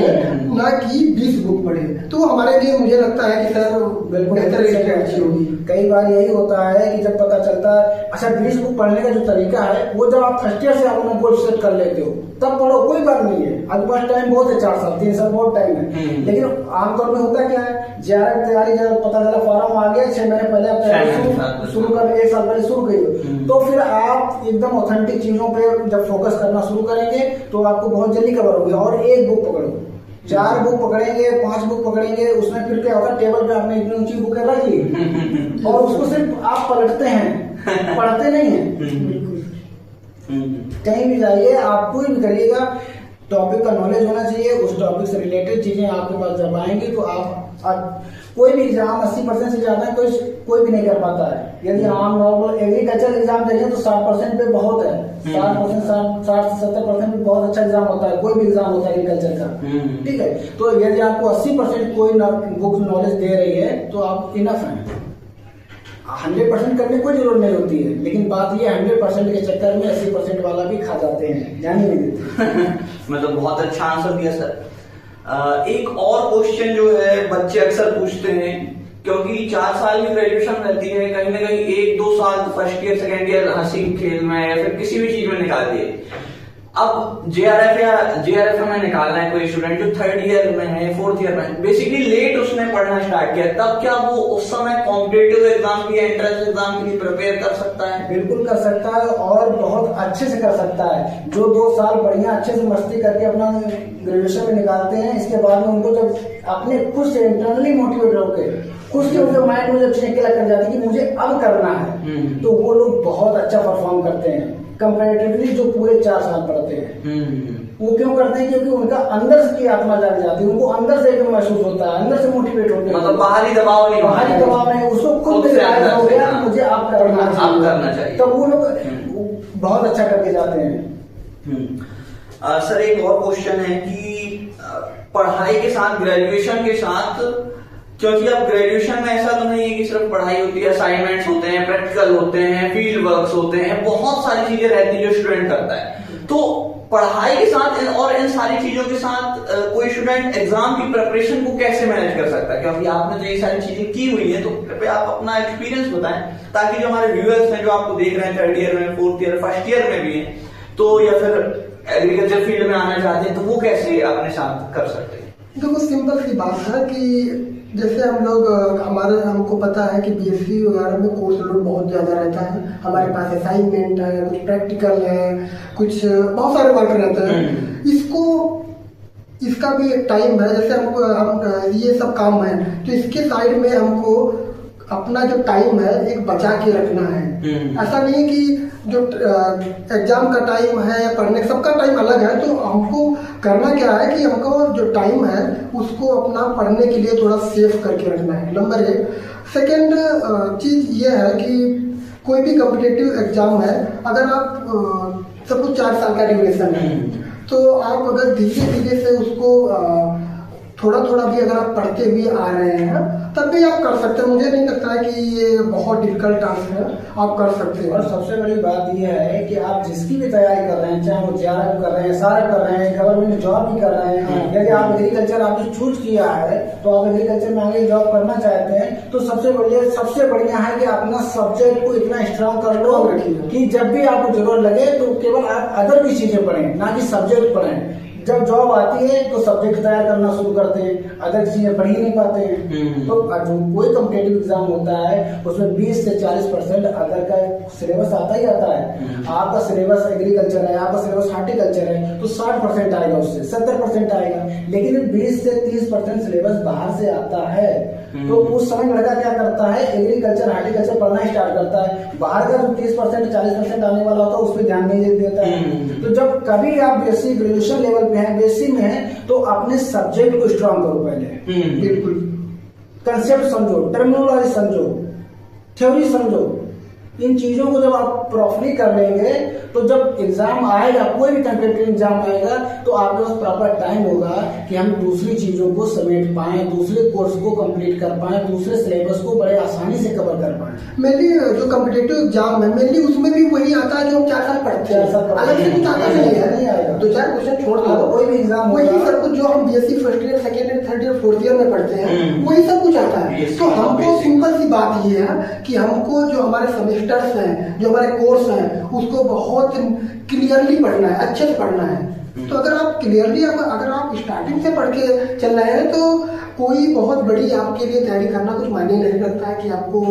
S2: ना कि 20 बुक पढ़े, तो हमारे लिए मुझे लगता है कि सर बेहतर अच्छी होगी।
S3: कई बार यही होता है कि जब पता चलता है, अच्छा 20 बुक पढ़ने का जो तरीका है वो जब आप फर्स्ट ईयर से अपना गोल सेट कर लेते हो तब पढ़ो, कोई बात नहीं है। आज पास टाइम बहुत है, 4 साल 3 साल बहुत टाइम है। लेकिन आमतौर पे होता क्या है, ज्यादा तैयारी जब पता चला फॉर्म आ गया 6 महीने पहले आप तैयारी शुरू कर, 1 साल पहले शुरू करिए, तो फिर आप एकदम ऑथेंटिक चीजों पे जब फोकस करना शुरू करेंगे तो आपको बहुत जल्दी कवर होगी। और एक बुक पकड़ो, 4 बुक पकड़ेंगे, 5 बुक पकड़ेंगे, उसमें फिर क्या होगा, टेबल पे आपने इतनी ऊंची बुकें रख ली और उसको सिर्फ आप पलटते हैं, पढ़ते नहीं है। कहीं भी जाइए, आप कोई भी करिएगा, टॉपिक का नॉलेज होना चाहिए, उस टॉपिक से रिलेटेड चीजें आपके पास जब आएंगी तो आप कोई भी एग्जाम 80% से ज्यादा कोई भी नहीं कर पाता है। यदि आम नॉर्मल एग्रीकल्चर एग्जाम देखें तो 60% पे बहुत है, 60% से 70% पे बहुत अच्छा एग्जाम होता है, कोई भी एग्जाम होता है एग्रीकल्चर का, ठीक है। तो यदि आपको 80% कोई बुक नॉलेज दे रही है तो आप इनफ हैं। 100% करने की कोई जरूरत नहीं होती है, लेकिन बात ये 100% के चक्कर में 80% वाला भी खा जाते हैं, ध्यान नहीं देते।
S1: मतलब बहुत अच्छा आंसर दिया सर। एक और क्वेश्चन जो है बच्चे अक्सर पूछते हैं, क्योंकि 4 साल की ग्रेजुएशन रहती है, कहीं ना कहीं 1-2 साल फर्स्ट ईयर सेकेंड ईयर हंसी खेल में या फिर किसी भी चीज में निकाल दिए। अब जेआरएफ या जेआरएफ हमें निकालना है, कोई स्टूडेंट जो 3rd ईयर में है, 4th ईयर में, बेसिकली लेट उसने पढ़ना स्टार्ट किया, तब क्या वो उस समय कॉम्पिटिटिव एग्जाम की, एंट्रेंस एग्जाम के लिए प्रिपेयर कर सकता है?
S3: बिल्कुल कर सकता है, और बहुत अच्छे से कर सकता है। जो 2 साल बढ़िया अच्छे से मस्ती करके अपना ग्रेजुएशन में निकालते हैं, इसके बाद में उनको जब अपने खुद से इंटरनली मोटिवेट होकर खुद के उनके माइंड में जब चीजें क्लिक कर जाती है कि मुझे अब करना है, तो वो लोग बहुत अच्छा परफॉर्म करते हैं कंपैरेटिवली जो पूरे 4 साल पढ़ते हैं। वो क्यों करते हैं? क्योंकि उनका अंदर से की आत्मा जाग जाती है, उनको अंदर से एकदम महसूस होता है, अंदर से मोटिवेट होते हैं।
S1: मतलब बाहरी दबाव नहीं,
S3: बाहरी दबाव नहीं, उसको खुद से हो गया मुझे अब करना चाहिए, तब वो लोग बहुत अच्छा करके जाते हैं।
S1: सर एक और क्वेश्चन है कि पढ़ाई के साथ, ग्रेजुएशन के साथ, क्योंकि अब ग्रेजुएशन में ऐसा तो नहीं है कि सिर्फ पढ़ाई होती है, असाइनमेंट्स होते हैं, प्रैक्टिकल होते हैं, फील्ड वर्क्स होते हैं, बहुत सारी चीजें रहती है जो स्टूडेंट करता है। तो पढ़ाई के साथ और इन सारी चीजों के साथ कोई स्टूडेंट एग्जाम की प्रिपरेशन को कैसे मैनेज कर सकता है? क्योंकि आपने तो ये सारी चीजें की हुई है, तो कृपया आप अपना एक्सपीरियंस बताएं, ताकि जो हमारे व्यूअर्स हैं जो आपको देख रहे हैं 3rd ईयर में, 4th ईयर, 1st ईयर में भी हैं, तो या फिर एग्रीकल्चर फील्ड में आना चाहते हैं, तो वो कैसे अपने साथ कर सकते हैं?
S2: देखो सिंपल सी बात है कि जैसे हम लोग हमको पता है कि बीएससी वगैरह में कोर्स लोड बहुत ज़्यादा रहता है, हमारे पास असाइनमेंट है, कुछ प्रैक्टिकल है, कुछ बहुत सारे वर्क रहते हैं। इसका भी एक टाइम है, जैसे हम ये सब काम है तो इसके साइड में हमको अपना जो टाइम है एक बचा के रखना है। ऐसा नहीं है कि जो एग्जाम का टाइम है या पढ़ने, सबका टाइम अलग है, तो हमको करना क्या है कि हमको जो टाइम है उसको अपना पढ़ने के लिए थोड़ा सेव करके रखना है, नंबर 1। सेकेंड चीज ये है कि कोई भी कॉम्पिटिटिव एग्जाम है, अगर आप सब कुछ 4 साल का ड्यूरेशन है, तो आप अगर धीरे धीरे से उसको थोड़ा थोड़ा भी अगर आप पढ़ते हुए आ रहे हैं तब भी आप कर सकते हैं। मुझे नहीं लगता है कि ये बहुत डिफिकल्ट टास्क है, आप कर सकते हैं।
S3: और सबसे बड़ी बात यह है कि आप जिसकी भी तैयारी कर रहे हैं, चाहे वो जेआरएफ कर रहे हैं, SRF कर रहे हैं, गवर्नमेंट जॉब भी कर रहे हैं, यदि आप एग्रीकल्चर आपने चूज किया है तो आप एग्रीकल्चर में आगे जॉब करना चाहते हैं, तो सबसे बढ़िया है कि अपना सब्जेक्ट को इतना स्ट्रांग कर लो कि जब भी आपको जरूरत लगे तो केवल आप अदर भी चीजें पढ़ें, ना कि सब्जेक्ट पढ़ें। जब जॉब आती है तो सब्जेक्ट तैयार करना शुरू करते हैं, अदर चीजें पढ़ ही नहीं पाते हैं। तो जो कोई कॉम्पिटिटिव एग्जाम होता है उसमें 20 से 40% अदर का सिलेबस आता ही आता है। आपका सिलेबस एग्रीकल्चर है, आपका सिलेबस हार्टिकल्चर है, तो 60% आएगा, उससे 70% आएगा, लेकिन 20 से 30% सिलेबस बाहर से आता है। तो उस समय लड़का क्या करता है, एग्रीकल्चर हार्टिकल्चर पढ़ना स्टार्ट करता है, बाहर का जो 30% 40% आने वाला होता है उस पर ध्यान नहीं देता है। तो जब कभी आप बेसिक ग्रेजुएशन लेवल पे हैं, बेसिक में है, तो अपने सब्जेक्ट को स्ट्रांग करो पहले।
S2: बिल्कुल
S3: कंसेप्ट समझो, टर्मिनोलॉजी समझो, थ्योरी समझो। इन चीजों को जब आप प्रॉपरली कर लेंगे तो जब एग्जाम आएगा, कोई भी कॉम्पिटिटिव एग्जाम आएगा, तो आपके पास प्रॉपर टाइम होगा कि हम दूसरी चीजों को समेट पाए, दूसरे कोर्स को कंप्लीट कर पाए, दूसरे सिलेबस को बड़े आसानी से कवर कर पाए।
S2: मेनली जो कॉम्पिटिटिव एग्जाम है, मेनली उसमें भी वही आता है जो हम 4 साल पढ़ते हैं, अलग से कुछ आता नहीं है, नहीं आएगा। 2-4 क्वेश्चन छोड़ दो,
S3: कोई भी एग्जाम
S2: वही सब कुछ जो हम BSc 1st year, 2nd year, 3rd year, 4th year में पढ़ते हैं, वही सब कुछ आता है। तो हमको सिंपल सी बात ये है कि हमको जो हमारे सेमेस्टर्स हैं, जो हमारे कोर्स हैं, उसको बहुत क्लियरली पढ़ना है, अच्छे से पढ़ना है। तो अगर आप क्लियरली, अगर आप स्टार्टिंग से पढ़ के चल रहे हैं तो कोई बहुत बड़ी आपके लिए तैयारी करना कुछ मायने नहीं रखता है कि आपको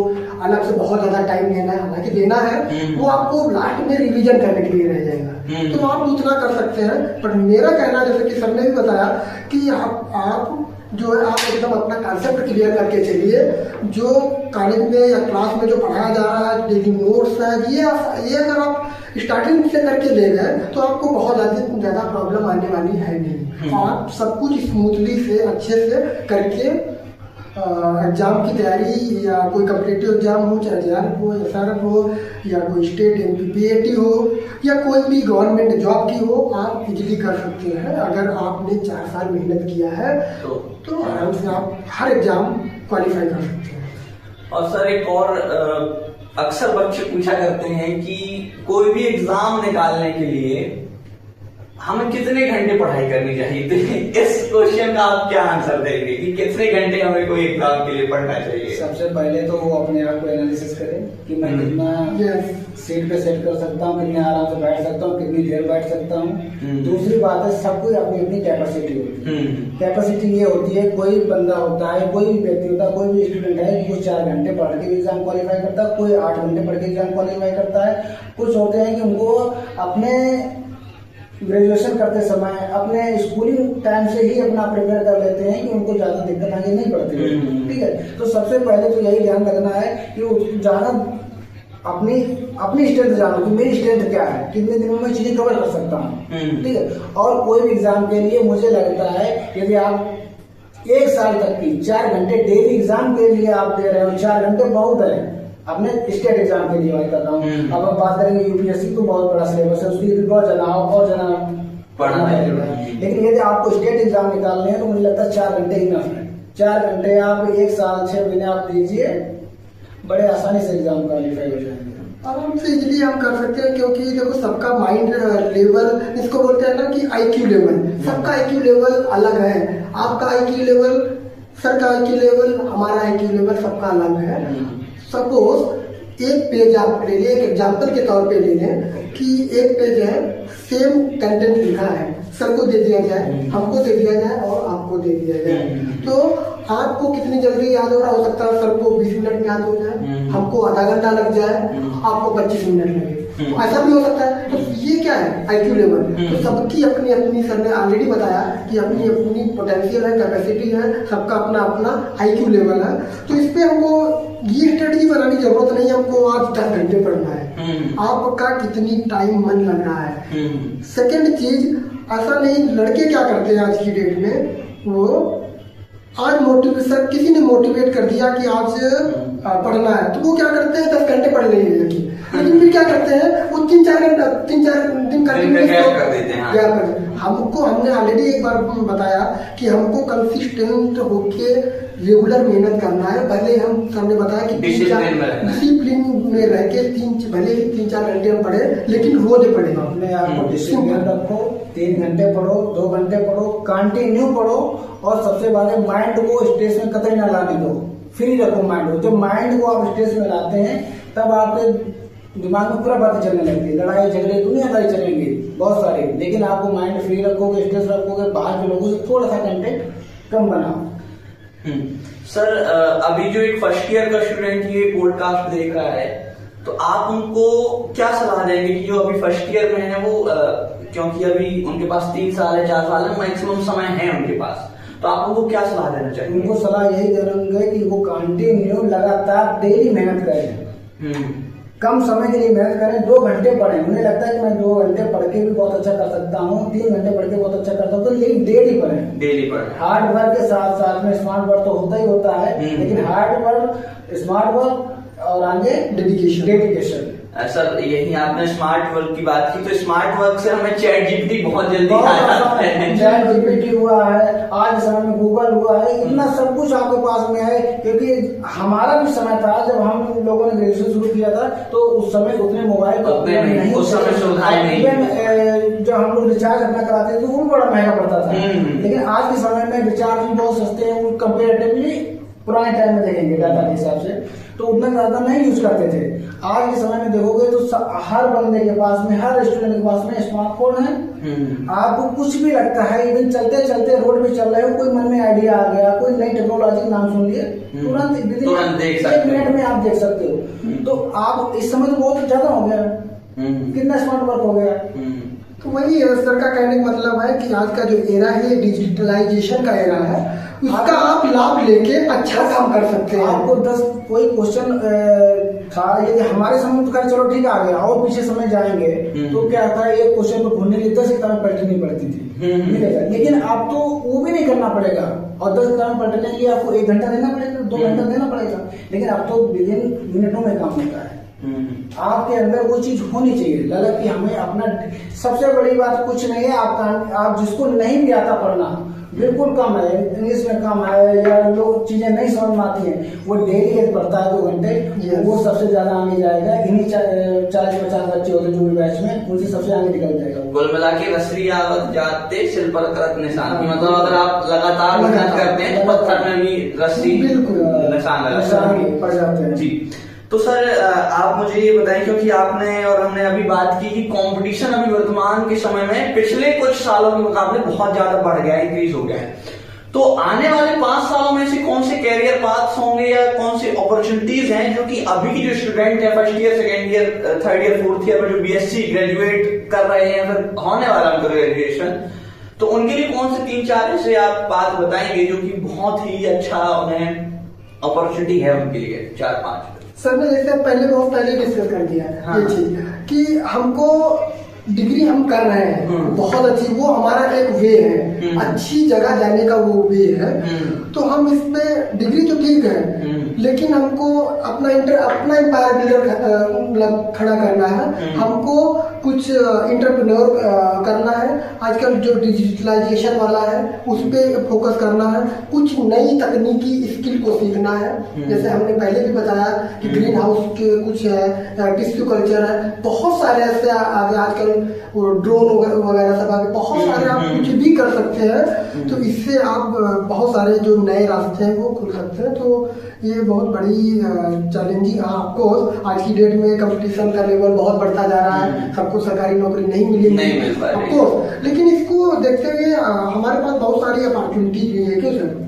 S2: अलग से बहुत ज्यादा टाइम देना है। हालांकि देना है, वो आपको लास्ट में रिवीजन करने के लिए रह जाएगा, तो आप उतना कर सकते हैं। पर मेरा कहना, जैसे कि सर ने भी बताया कि आप जो है आप एकदम अपना कॉन्सेप्ट क्लियर करके चलिए। जो कॉलेज में या क्लास में जो पढ़ाया जा रहा है, डेली नोट्स है, ये अगर आप स्टार्टिंग से करके ले गए तो आपको बहुत ज्यादा प्रॉब्लम आने वाली है नहीं। आप सब कुछ स्मूथली से अच्छे से करके एग्जाम की तैयारी, या कोई कॉम्पिटिटिव एग्जाम हो, चाहे जेआरएफ हो, SRF हो, या कोई स्टेट MPPAT हो, या कोई भी गवर्नमेंट जॉब की हो, आप इजीली कर सकते हैं। अगर आपने 4 साल मेहनत किया है तो आराम से आप हर एग्जाम क्वालिफाई कर सकते हैं।
S1: और सर एक और अक्सर बच्चे पूछा करते हैं कि कोई भी एग्जाम निकालने के लिए हमें कितने घंटे पढ़ाई करनी चाहिए? तो इस क्वेश्चन का आप क्या आंसर देंगे कि कितने घंटे हमें कोई एग्जाम के लिए पढ़ना चाहिए?
S3: सबसे पहले तो वो अपने आप को एनालिसिस करे कि मैं कितना सीट पे सेट कर सकता हूँ, कितने आराम से बैठ सकता हूँ, कितनी देर बैठ सकता हूँ। दूसरी बात है, सबको अपनी अपनी कैपेसिटी होती है। कैपेसिटी ये होती है, कोई बंदा होता है, कोई भी व्यक्ति होता है, कोई भी स्टूडेंट है जो 4 घंटे पढ़ के एग्जाम क्वालिफाई करता है, कोई 8 घंटे पढ़ के एग्जाम क्वालिफाई करता है। कुछ होते हैं कि उनको अपने ग्रेजुएशन करते समय अपने स्कूलिंग टाइम से ही अपना प्रिपेयर कर लेते हैं कि उनको ज्यादा दिक्कत आगे नहीं पड़ती है। ठीक है, तो सबसे पहले तो यही ध्यान रखना है कि ज्यादा अपनी स्ट्रेंथ जानो कि मेरी स्ट्रेंथ क्या है, कितने दिनों में चीजें कवर कर सकता हूँ। ठीक है, और कोई भी एग्जाम के लिए मुझे लगता है यदि आप 1 साल तक की 4 घंटे डेली एग्जाम के लिए आप दे रहे हो, 4 घंटे बहुत है अपने स्टेट एग्जाम के लिए बात कर रहा हूँ। अब हम बात करेंगे यूपीएससी तो बहुत बड़ा सिलेबस है, उसके लिए और जना पढ़ना है। लेकिन यदि आपको स्टेट एग्जाम निकालने हैं तो मुझे लगता है 4 घंटे इनफ है। 4 घंटे आप 1 साल 6 महीने आप दीजिए, बड़े आसानी से एग्जाम क्वालिफाई हो जाएंगे।
S2: आराम से इजिली हम कर सकते हैं, क्योंकि देखो सबका माइंड लेवल, इसको बोलते हैं ना कि आईक्यू लेवल, सबका आईक्यू लेवल अलग है। आपका आईक्यू लेवल, सर का आईक्यू लेवल, हमारा आईक्यू लेवल सबका अलग है। सपोज एक पेज आप ले लें, एक एग्जाम्पल के तौर पे ले लें कि एक पेज है, सेम कंटेंट लिखा है, सर को दे दिया जाए, हमको दे दिया जाए और आपको दे दिया जाए, तो आपको कितनी जल्दी याद हो रहा हो सकता है सर को 20 मिनट में याद हो जाए, हमको आधा घंटा लग जाए, आपको 25 मिनट लगे, तो ऐसा भी हो सकता है। तो ये क्या है, आईक्यू लेवल। तो सबकी अपनी अपनी, सर ने ऑलरेडी बताया कि अपनी अपनी पोटेंशियल है, कैपेसिटी है, सबका अपना अपना आईक्यू लेवल है। तो इस पे हमको ये स्ट्रेटजी बनाने की जरूरत नहीं है हमको आज 10 घंटे पढ़ना है, आपका कितनी टाइम मन लग रहा है। सेकेंड चीज, ऐसा नहीं, लड़के क्या करते हैं आज की डेट में, वो आज मोटिवेशन, किसी ने मोटिवेट कर दिया कि आज पढ़ना है, तो वो क्या करते हैं 10 घंटे पढ़ लेंगे, लेकिन फिर क्या करते हैं वो 3-4 दिन
S1: कर देते हैं।
S2: हमको, हमने ऑलरेडी एक बार बताया कि हमको कंसिस्टेंट होके रेगुलर मेहनत करना है। भले हम सबने बताया कि डिसिप्लिन में रह के भले ही 3-4 घंटे हम पढ़े, लेकिन रोज पढ़े।
S3: अपने आप को डिसिप्लिन रखो, 3 घंटे पढ़ो, 2 घंटे पढ़ो, कंटिन्यू पढ़ो, और सबसे बड़ा है माइंड को स्ट्रेस में कतई ना लाने दो, फ्री रखो माइंड को। जब माइंड को आप स्ट्रेस में लाते हैं तब आपके दिमाग में पूरा बातें चलने लगती है, लड़ाई झगड़े दुनियादारी चलेंगे बहुत सारे, लेकिन आपको माइंड फ्री रखोगे, स्ट्रेस रखोगे, बाहर के लोगों से थोड़ा सा कंटेक्ट कम बनाओ।
S1: सर, अभी जो एक फर्स्ट ईयर का स्टूडेंट ये पॉडकास्ट देख रहा है, तो आप उनको क्या सलाह देंगे कि जो अभी फर्स्ट ईयर में है वो, क्योंकि अभी उनके पास 3 साल है, 4 साल है, मैक्सिमम समय है उनके पास, तो आप उनको क्या सलाह देना चाहेंगे?
S3: उनको सलाह यही देंगे कि वो कंटिन्यू लगातार डेली मेहनत करें, कम समय के लिए मेहनत करें, 2 घंटे पढ़ें। उन्हें लगता है कि मैं 2 घंटे पढ़ के भी बहुत अच्छा कर सकता हूँ, 3 घंटे पढ़ के बहुत अच्छा कर सकता हूँ, तो लेकिन डेली पढ़ें। हार्ड वर्क के साथ साथ में स्मार्ट वर्क तो होता ही होता है, लेकिन हार्ड वर्क, स्मार्ट वर्क और आगे डेडिकेशन।
S1: सर, यही आपने स्मार्ट वर्क की बात की, तो स्मार्ट वर्क से हमें चैट जीपीटी बहुत जल्दी आ जाता है।
S3: चैट जीपीटी हुआ है, आज समय में गूगल हुआ है, इतना सब कुछ आपके पास में है। क्योंकि हमारा भी समय था जब हम लोगों ने ग्रेजुएशन शुरू किया था, तो उस समय उतने मोबाइल नहीं, उस समय सुविधाएं नहीं, जब हम लोग रिचार्ज अपना कराते थे तो वो भी बड़ा महंगा पड़ता था। लेकिन आज के समय में रिचार्ज भी बहुत सस्ते हैं कंपेरेटिवली, पुराने टाइम में देखेंगे डाटा के हिसाब से तो उतना ज्यादा नहीं यूज करते थे। आज के समय में देखोगे तो हर बंदे के पास में, हर स्टूडेंट के पास में स्मार्टफोन है। आपको कुछ भी लगता है, इवन चलते चलते रोड पे चल रहे हो, कोई मन में आइडिया आ गया, कोई नई टेक्नोलॉजी का नाम सुन लिए, तुरंत 1 मिनट में आप देख सकते हो। तो आप इस समय तो बहुत ज्यादा हो गया, कितना स्मार्ट वर्क हो गया।
S2: तो वही सर का कहने का मतलब है कि आज का जो एरा है डिजिटलाइजेशन का एरा है, उसका आप लाभ लेके अच्छा काम कर सकते हैं।
S3: आपको 10 कोई क्वेश्चन था, यदि हमारे समय तो चलो ठीक आ गया, और पीछे समय जाएंगे तो क्या था, एक क्वेश्चन को ढूंढने के लिए 10 किताबें पलटनी पड़ती थी, लेकिन अब तो वो भी नहीं करना पड़ेगा, और 10 किताबें पलटने के लिए आपको 1 घंटा देना पड़ेगा, 2 घंटा देना पड़ेगा, लेकिन अब तो विदिन मिनटों में काम होता है। आपके अंदर वो चीज होनी चाहिए, लगा कि हमें अपना, सबसे बड़ी बात कुछ नहीं है, आप जिसको नहीं भी आता पढ़ना, बिल्कुल कम है, इंग्लिश में कम है या लोग चीजें नहीं समझ में आती हैं, वो डेली एक पढ़ता है 2 घंटे, वो सबसे ज्यादा आगे जाएगा। इन्हीं 40-50 बच्चे होते जो भी बैच में, उनसे सबसे आगे निकल जाएगा।
S1: कुल मिला के रसरी आवत जाते शिल पर करत निशान की, मतलब अगर आप लगातार मेहनत करते हैं तो पत्थर में भी रस्सी
S2: बिल्कुल
S1: निशान
S3: पड़ जाते हैं।
S1: जी। तो सर आप मुझे ये बताएं, क्योंकि आपने और हमने अभी बात की कि कंपटीशन अभी वर्तमान के समय में पिछले कुछ सालों के मुकाबले बहुत ज्यादा बढ़ गया है, इंक्रीज हो गया है, तो आने वाले 5 सालों में से कौन से कैरियर पाथ्स होंगे या कौन सी अपॉर्चुनिटीज हैं जो कि अभी की जो स्टूडेंट है first year, second year, third year, fourth year में जो बीएससी ग्रेजुएट कर रहे हैं, फिर होने वाला उनका ग्रेजुएशन, तो उनके लिए कौन से 3-4 ऐसे आप बात बताएंगे जो कि बहुत ही अच्छा उन्हें अपॉर्चुनिटी है उनके लिए? 4-5
S2: सर ने जैसे बहुत पहले डिस्कस कर दिया
S1: हाँ।
S2: ये चीज कि हमको डिग्री हम कर रहे हैं बहुत अच्छी, वो हमारा एक वे है, अच्छी जगह जाने का वो वे है, तो हम इस पे डिग्री तो ठीक है, लेकिन हमको अपना एम्पायर बिल्डर खड़ा करना है, हमको कुछ इंटरप्रेन्योर करना है, आजकल जो डिजिटलाइजेशन वाला है उस पे फोकस करना है, कुछ नई तकनीकी स्किल को सीखना है, जैसे हमने पहले भी बताया कि ग्रीन हाउस के कुछ है, टिश्यू कल्चर है, बहुत सारे ऐसे आगे आजकल ड्रोन वगैरह सब आगे बहुत सारे आप कुछ भी कर सकते हैं, तो इससे आप बहुत सारे जो नए रास्ते हैं वो खुल सकते हैं। तो ये बहुत बड़ी चैलेंजिंग, आपको आज की डेट में कंपटीशन का लेवल बहुत बढ़ता जा रहा है, सबको सरकारी नौकरी नहीं मिलेगी ऑफकोर्स, लेकिन इसको देखते हुए हमारे पास बहुत सारी अपॉर्चुनिटी भी है। क्यों सर?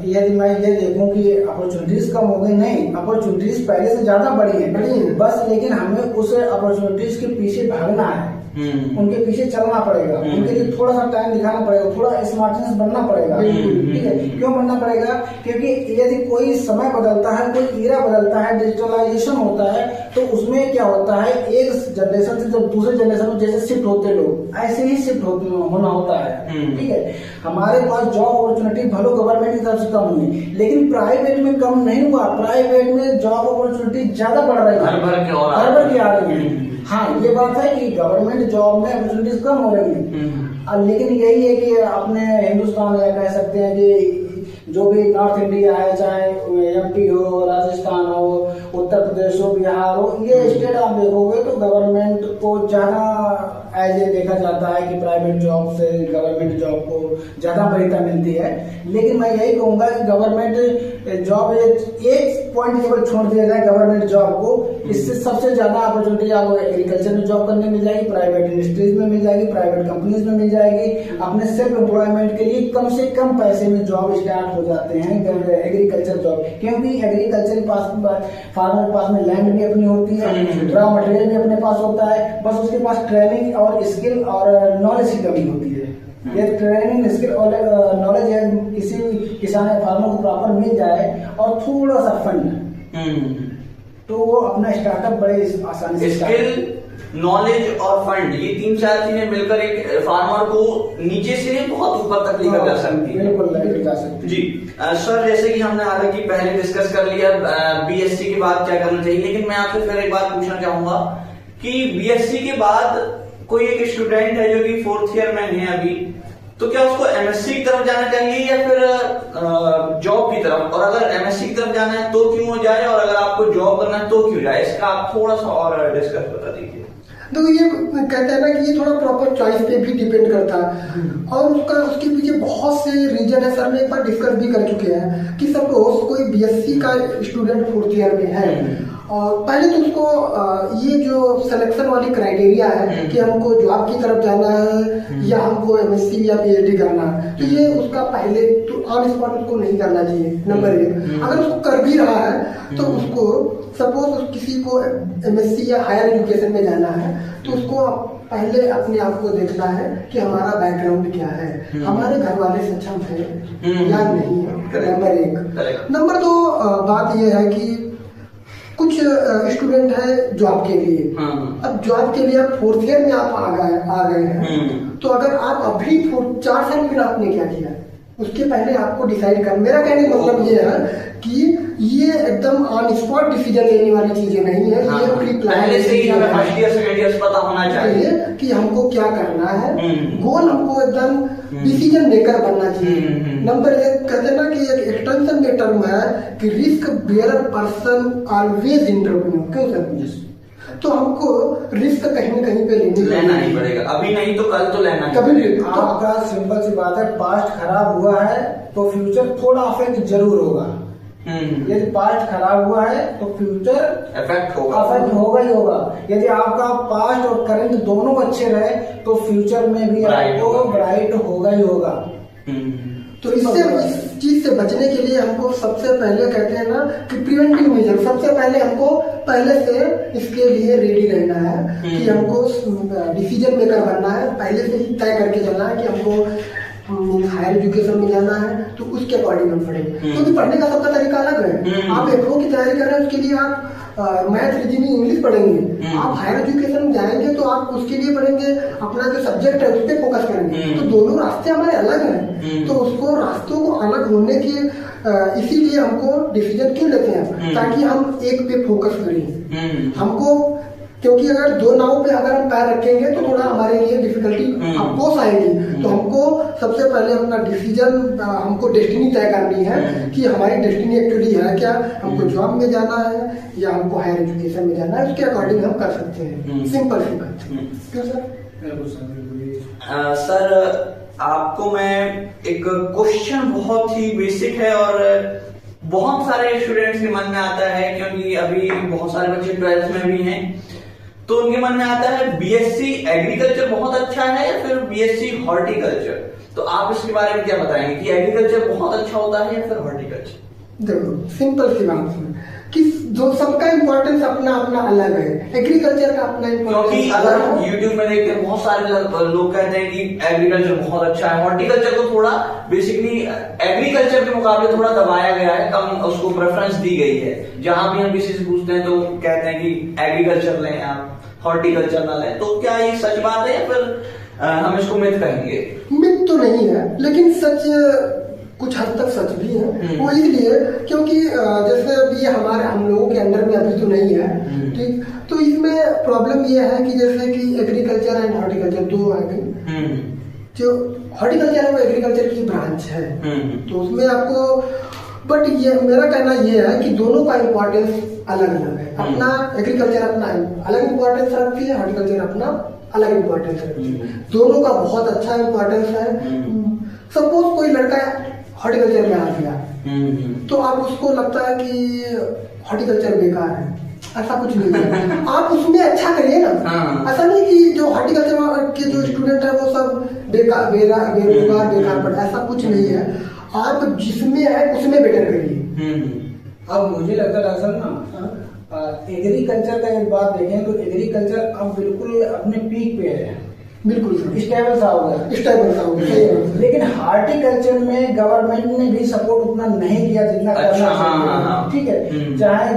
S3: यदि मैं ये देखूं कि अपॉर्चुनिटीज कम हो गई, नहीं, अपॉर्चुनिटीज पहले से ज्यादा बढ़ी है बस, लेकिन हमें उस अपॉर्चुनिटीज के पीछे भागना है, उनके पीछे चलना पड़ेगा, उनके लिए थोड़ा सा टाइम दिखाना पड़ेगा, थोड़ा स्मार्टनेस बनना पड़ेगा। ठीक है, क्यों बनना पड़ेगा? क्योंकि यदि कोई समय बदलता है, कोई ईरा बदलता है, डिजिटलाइजेशन होता है, तो उसमें क्या होता है, एक जनरेशन से जब दूसरे जनरेशन में जैसे शिफ्ट होते लोग, ऐसे ही शिफ्ट होना होता है। ठीक है, हमारे पास जॉब अपॉर्चुनिटी भलो गवर्नमेंट की तरफ से कम हुई, लेकिन प्राइवेट में कम नहीं हुआ, प्राइवेट में जॉब अपॉर्चुनिटी ज्यादा बढ़ रही है,
S1: भर भर के
S3: आ रही है। हाँ, ये बात है कि गवर्नमेंट जॉब में अपॉर्चुनिटीज कम हो रही है, लेकिन यही है कि अपने हिंदुस्तान में कह सकते हैं कि जो भी नॉर्थ इंडिया है, चाहे एमपी हो, राजस्थान हो, उत्तर प्रदेश हो, बिहार हो, ये स्टेट आप देखोगे तो गवर्नमेंट को ज्यादा एज ए देखा जाता है कि प्राइवेट जॉब से गवर्नमेंट जॉब को ज्यादा वरीयता मिलती है। लेकिन मैं यही कहूंगा कि गवर्नमेंट जॉब एक पॉइंट केवल छोड़ दिया जाए गवर्नमेंट जॉब को, इससे सबसे ज्यादा अपॉर्चुनिटी आपको एग्रीकल्चर में जॉब करने मिल जाएगी, प्राइवेट इंडस्ट्रीज में मिल जाएगी, प्राइवेट कंपनीज में मिल जाएगी। अपने सेल्फ एम्प्लॉयमेंट के लिए कम से कम पैसे में जॉब स्टार्ट हो जाते हैं एग्रीकल्चर जॉब, क्योंकि एग्रीकल्चर के पास फार्मर के पास में लैंड भी अपनी होती है, रॉ मटेरियल भी अपने पास होता है, बस उसके पास ट्रेनिंग और स्किल और नॉलेज की कमी होती है। ये ट्रेनिंग स्किल और नॉलेज है किसी किसान या फार्मर को प्रॉपर मिल जाए और थोड़ा सा फंड, तो वो अपना स्टार्टअप बड़े आसानी से,
S1: स्किल, नॉलेज और फंड, ये 3-4 चीजें मिलकर एक फार्मर को नीचे से बहुत ऊपर तक लेकर जा सकती है।
S3: बिल्कुल लेकर जा सकती है
S1: जी। सर, जैसे कि हमने हालांकि पहले डिस्कस कर लिया बीएससी के बाद क्या करना चाहिए, लेकिन मैं आपसे फिर एक बात पूछना चाहूंगा कि बीएससी के बाद कोई एक स्टूडेंट है जो कि 4th ईयर में है अभी, तो क्या उसको एमएससी की तरफ जाना चाहिए या फिर जॉब की तरफ? और अगर एमएससी की तरफ जाना है तो क्यों जाए, और अगर आपको जॉब करना है तो क्यों जाए? इसका आप थोड़ा सा और डिस्कस बता दीजिए।
S2: तो ये कहते हैं ना कि ये थोड़ा प्रॉपर चॉइस पे भी डिपेंड करता है, और उसके पीछे बहुत से रीजन है। सर ने एक बार डिस्कस भी कर चुके हैं कि सपोज कोई बीएससी का स्टूडेंट 4th ईयर में है, और पहले तो उसको ये जो सिलेक्शन वाली क्राइटेरिया है कि हमको जॉब की तरफ जाना है या हमको एमएससी या पीएचडी करना है, तो ये उसका पहले तो ऑन स्पॉट उसको नहीं करना चाहिए, नंबर 1। अगर उसको कर भी रहा है तो उसको सपोज किसी को एमएससी या हायर एजुकेशन में जाना है, तो उसको पहले अपने आप को देखना है कि हमारा बैकग्राउंड क्या है, हमारे घर वाले सक्षम है या नहीं है, नंबर 1। नंबर 2 बात यह है कि कुछ स्टूडेंट है जॉब के लिए, अब जॉब के लिए आप 4th ईयर में आप आ गए हैं, तो अगर आप अभी 4 साल में आपने क्या किया, उसके पहले आपको डिसाइड कर, मेरा कहने का मतलब ये है कि ये एकदम ऑन स्पॉट डिसीजन लेने वाली चीजें नहीं है। ये प्री प्लान
S1: पहले से ही हमें फर्स्ट ईयर सेकंड ईयर पता होना चाहिए
S2: कि हमको क्या करना है। गोल हमको एकदम डिसीजन मेकर बनना चाहिए। नंबर एक कहते हैं ना कि एक एक्सटेंशन के टर्म है कि risk bear person always entrepreneur. क्यों सर? तो हमको रिस्क कहीं न कहीं पे
S3: लेना ही पड़ेगा, अभी नहीं तो कल तो लेना
S2: कभी भी।
S3: आपका सिंपल सी बात है, पास्ट खराब हुआ है तो फ्यूचर थोड़ा अफेक्ट जरूर होगा। यदि पास्ट खराब हुआ है तो फ्यूचर अफेक्ट होगा ही होगा। यदि आपका पास्ट और करंट दोनों अच्छे रहे तो फ्यूचर में भी आपको ब्राइट होगा ही होगा।
S2: तो इससे इस चीज से बचने के लिए हमको सबसे पहले कहते हैं ना कि प्रिवेंटिव मेजर, सबसे पहले हमको पहले से इसके लिए रेडी रहना है कि हमको डिसीजन मेकर बनना है। पहले से ही तय करके चलना है कि हमको हायर एजुकेशन में जाना है तो उसके अकॉर्डिंग हम पढ़ेंगे, क्योंकि पढ़ने का सबका तरीका अलग है। आप एफओ की तैयारी कर रहे हैं, उसके लिए आप मैथ रीजनिंग इंग्लिश पढ़ेंगे। आप हायर एजुकेशन में जाएंगे तो आप उसके लिए पढ़ेंगे, अपना जो सब्जेक्ट है उस पर फोकस करेंगे। तो दोनों रास्ते हमारे अलग हैं, तो उसको रास्तों को अलग होने की इसीलिए हमको डिसीजन क्यों लेते हैं, ताकि हम एक पे फोकस करें। हमको क्योंकि अगर दो नाव पे अगर हम पैर रखेंगे तो थोड़ा हमारे लिए डिफिकल्टी अफकोर्स आएगी। तो हमको सबसे पहले अपना डिसीजन, हमको डेस्टिनी तय करनी है कि हमारी डेस्टिनी एक्चुअली है क्या, हमको जॉब में जाना है या हमको हायर एजुकेशन में जाना है, उसके अकॉर्डिंग हम कर सकते हैं। सिंपल सी बात। क्यों सर?
S1: सर आपको मैं एक क्वेश्चन बहुत ही बेसिक है और बहुत सारे स्टूडेंट्स के मन में आता है, क्योंकि अभी बहुत सारे बच्चे 12th में भी हैं, तो उनके मन में आता है बीएससी एग्रीकल्चर बहुत अच्छा है या फिर बीएससी हॉर्टिकल्चर। तो आप इसके बारे में क्या बताएंगे कि एग्रीकल्चर बहुत अच्छा होता है या फिर हॉर्टिकल्चर?
S2: देखो सिंपल सी बात है कि जो सबका इम्पोर्टेंस अपना अपना अलग है। एग्रीकल्चर का अपना इम्पोर्टेंस,
S1: क्योंकि अगर हम यूट्यूब में देखते हैं बहुत सारे लोग कहते हैं कि एग्रीकल्चर बहुत अच्छा है, हॉर्टिकल्चर को थोड़ा बेसिकली एग्रीकल्चर के मुकाबले थोड़ा दबाया गया है, कम उसको प्रेफरेंस दी गई है। जहां भी हम किसी से पूछते हैं तो कहते हैं कि एग्रीकल्चर लें आप, हॉर्टिकल्चर ना लें। तो क्या ये सच बात है या फिर हम इसको मिथ कहेंगे?
S2: मिथ तो नहीं है, लेकिन सच कुछ हद तक सच भी है। वो इसलिए क्योंकि जैसे अभी हम लोगों के अंडर में अभी तो नहीं है, ठीक। तो इसमें प्रॉब्लम ये है कि जैसे कि एग्रीकल्चर एंड हॉर्टिकल्चर दो आ गई। जो हॉर्टिकल्चर है वो एग्रीकल्चर की ब्रांच है, तो उसमें आपको, बट ये मेरा कहना ये है कि दोनों का इम्पोर्टेंस अलग अलग है। अपना एग्रीकल्चर अपना अलग इम्पोर्टेंस रखती है, हॉर्टिकल्चर अपना अलग इम्पोर्टेंस रखती है। दोनों का बहुत अच्छा इम्पोर्टेंस है। सपोज कोई लड़का हॉर्टिकल्चर में आ गया तो आप उसको लगता है कि हॉर्टिकल्चर बेकार है, ऐसा कुछ नहीं है। आप उसमें अच्छा करिए ना। ऐसा नहीं कि जो हॉर्टिकल्चर के जो स्टूडेंट है वो सब बेकार बेरोजगार बेकार पड़े, ऐसा कुछ नहीं है। आप जिसमें है उसमें बेटर करिए।
S3: अब मुझे लगता है दरअसल ना एग्रीकल्चर का एक बात देखें तो एग्रीकल्चर अब बिल्कुल अपने पीक पे है,
S2: बिल्कुल
S3: स्टेबल सा हो गया। लेकिन हार्टिकल्चर में गवर्नमेंट ने भी सपोर्ट उतना नहीं किया जितना करना चाहिए। ठीक है, चाहे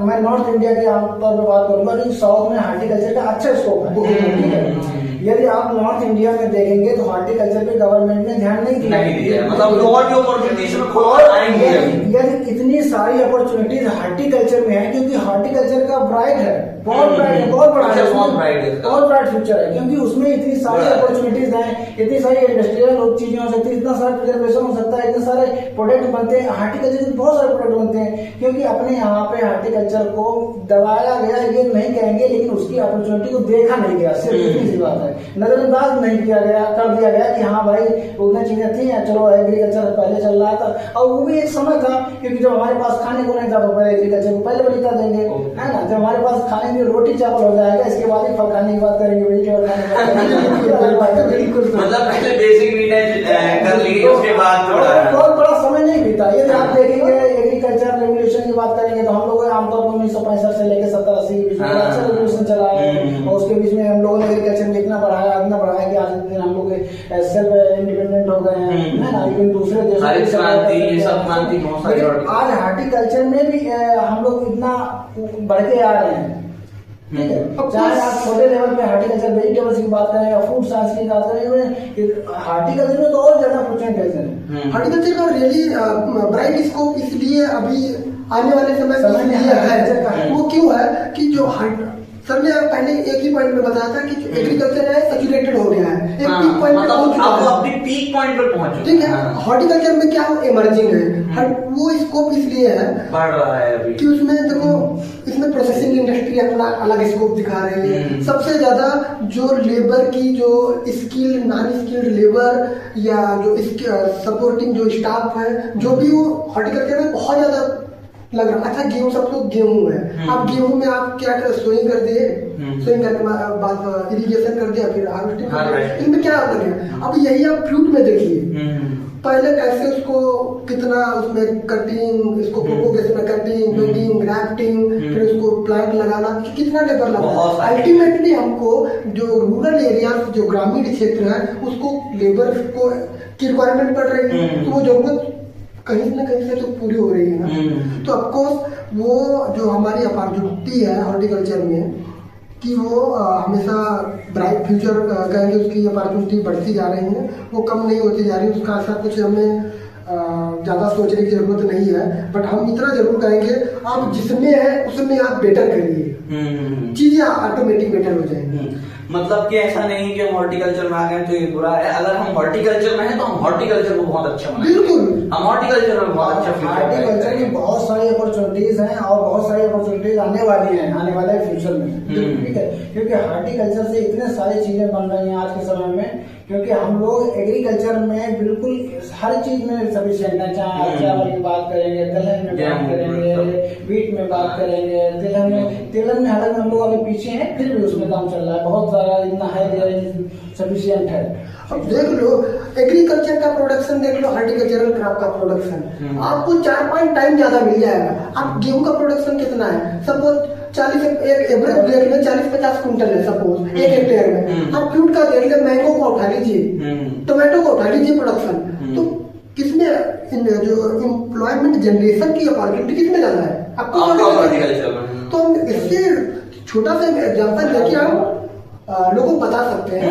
S3: मैं नॉर्थ इंडिया के आमतौर पर बात करूंगा, लेकिन साउथ में हार्टिकल्चर का अच्छा स्कोप है। ठीक है, यदि आप नॉर्थ इंडिया में देखेंगे तो हार्टिकल्चर पे गवर्नमेंट ने ध्यान नहीं दिया।
S1: मतलब और भी अपॉर्चुनिटीज
S3: यदि इतनी सारी अपॉर्चुनिटीज हार्टिकल्चर में है, क्योंकि हार्टिकल्चर का ब्राइट है, बहुत ब्राइट है, बहुत ब्राइट फ्यूचर है, क्योंकि उसमें इतनी सारी अपॉर्चुनिटीज हैं, इतनी सारी इंडस्ट्रियल चीजें हो सकती है, इतना सारा प्रिजर्वेशन हो सकता है, इतने सारे प्रोडक्ट बनते हैं हार्टिकल्चर के, बहुत सारे प्रोडक्ट बनते हैं। क्योंकि अपने यहाँ पे हार्टिकल्चर को दबाया गया ये नहीं कहेंगे, लेकिन उसकी अपॉर्चुनिटी को देखा नहीं गया, सिर्फ इतनी सी बात है। नजरअंदाज नहीं किया गया, कर दिया गया कि हाँ भाई उतनी चीजें थी, चलो एग्रीकल्चर पहले चल रहा था। और वो भी एक समय था, क्योंकि जब हमारे पास खाने को नहीं था तो पहले एग्रीकल्चर को पहले बड़ी कर देंगे, है ना। जब हमारे पास खाने की रोटी चावल हो जाएगा, इसके बाद ही फल खाने की बात करेंगे, वेजिटेबल खाने की बात करेंगे। बिल्कुल,
S1: मतलब पहले बेसिक नीड कर ली, उसके बाद
S3: बहुत बड़ा समय नहीं बीता। यदि आप देखेंगे एग्रीकल्चर रेवोल्यूशन की बात करेंगे तो हम लोग आमतौर पर 1965 से लेकर 70-80 के बीच में अच्छा रेवोल्यूशन चला है, और उसके बीच में हम लोगों ने एग्रीकल्चर में इतना बढ़ाया कि आज दिन हम लोग सेल्फ इंडिपेंडेंट हो गए हैं, है ना। लेकिन दूसरे देशों लेकिन आज हार्टिकल्चर में भी हम लोग इतना बढ़ के आ रहे हैं। ठीक है। चाहे आप छोटे लेवल पे हार्टिकल्चर वेजिटेबल्स की बात करें या फूड साइंस की बात करें, हार्टिकल्चर में तो और ज्यादा अपॉर्चुनिटीज है।
S2: हॉर्टिकल्चर का रियली ब्राइट स्कोप इसलिए अभी आने वाले समय में है, वो क्यों है कि जो सर ने पहले एक ही पॉइंट में बताया था कि जो एग्रीकल्चर है सैचुरेटेड हो गया है, एक पीक पॉइंट पे पहुंच चुका है,
S1: अपनी पीक पॉइंट पर पहुंच चुका है।
S2: ठीक है। हॉर्टिकल्चर में क्या इमर्जिंग है, वो स्कोप इसलिए है
S1: बढ़ रहा है अभी
S2: कि उसमें देखो, इसमें प्रोसेसिंग इंडस्ट्री अपना अलग स्कोप दिखा रही है। सबसे ज्यादा जो लेबर की जो स्किल्ड नॉन स्किल्ड लेबर या जो सपोर्टिंग जो स्टाफ है, जो भी वो हॉर्टिकल्चर में बहुत ज्यादा लग रहा। अच्छा गेहूं, सब लोग गेहूं है, आप गेहूं में आप क्या कर सोइंग कर दिए, सोइंग करने के बाद इरिगेशन कर दिया, फिर हार्वेस्टिंग कर दिया, इनमें क्या अंतर है। अब यही आप फ्रूट में देखिए, पहले कैसे उसको कितना उसमें कटिंग, इसको प्रोपोगेशन में कटिंग, ब्रीडिंग, ग्राफ्टिंग, फिर उसको प्लांट लगाना, कितना लेबर लगा। अल्टीमेटली हमको जो रूरल एरिया, जो ग्रामीण क्षेत्र है, उसको लेबर को की रिक्वायरमेंट पड़ रही है, तो वो जरूरत कहीं ना कहीं से तो पूरी हो रही है ना। तो ऑफकोर्स वो जो हमारी अपॉर्चुनिटी है हॉर्टिकल्चर में कि वो हमेशा ब्राइट फ्यूचर कहेंगे, उसकी अपॉर्चुनिटी बढ़ती जा रही है, वो कम नहीं होती जा रही है। उसका ऐसा कुछ हमें ज़्यादा सोचने की जरूरत नहीं है, बट हम इतना जरूर कहेंगे, आप जिसमें है उसमें आप बेटर करिए, चीज़ें ऑटोमेटिक बेटर हो जाएंगी।
S1: मतलब कि ऐसा नहीं कि हम हॉर्टिकल्चर में आ गए तो ये बुरा है। अगर हम हॉर्टिकल्चर में हैं तो हम हॉर्टिकल्चर को बहुत अच्छा बनाएंगे।
S2: बिल्कुल,
S1: हम हॉर्टिकल्चर में बहुत अच्छा फ्यूचर
S3: हॉर्टिकल्चर की बहुत सारी अपॉर्चुनिटीज हैं और बहुत सारी अपॉर्चुनिटीज आने वाली हैं आने वाले फ्यूचर में, ठीक है। क्योंकि हॉर्टिकल्चर से इतने सारी चीजें बन रही हैं आज के समय में, क्योंकि हम लोग एग्रीकल्चर में बिल्कुल हर चीज में सफिशिएंट है। चाहे चावल की बात करेंगे, दलहन में बात करेंगे, वीट में बात करेंगे, तिलहन में हालांकि हम लोग अभी पीछे हैं, फिर भी उसमें काम चल रहा है, बहुत सारा इतना है, सफिशिएंट है।
S2: अब देख लो एग्रीकल्चर का प्रोडक्शन, देख लो हॉर्टिकल्चरल क्रॉप का प्रोडक्शन, आपको 4 टाइम ज्यादा मिल जाएगा। आप गेहूं का प्रोडक्शन कितना है, सपोज 40 एक एवरेज देख ले 40-50 कुंटल है सपोज एक हेक्टेयर में। आप फ्रूट का देख ले, मैंगो को उठा लीजिए, टोमेटो को उठा लीजिए प्रोडक्शन, तो किसमें जो एम्प्लॉयमेंट जनरेशन की अपॉर्चुनिटी किसमें ज्यादा है, आपको हॉर्टिकल्चर में। तो हम इससे छोटा सा एग्जाम्पल देके हम लोगों को बता सकते हैं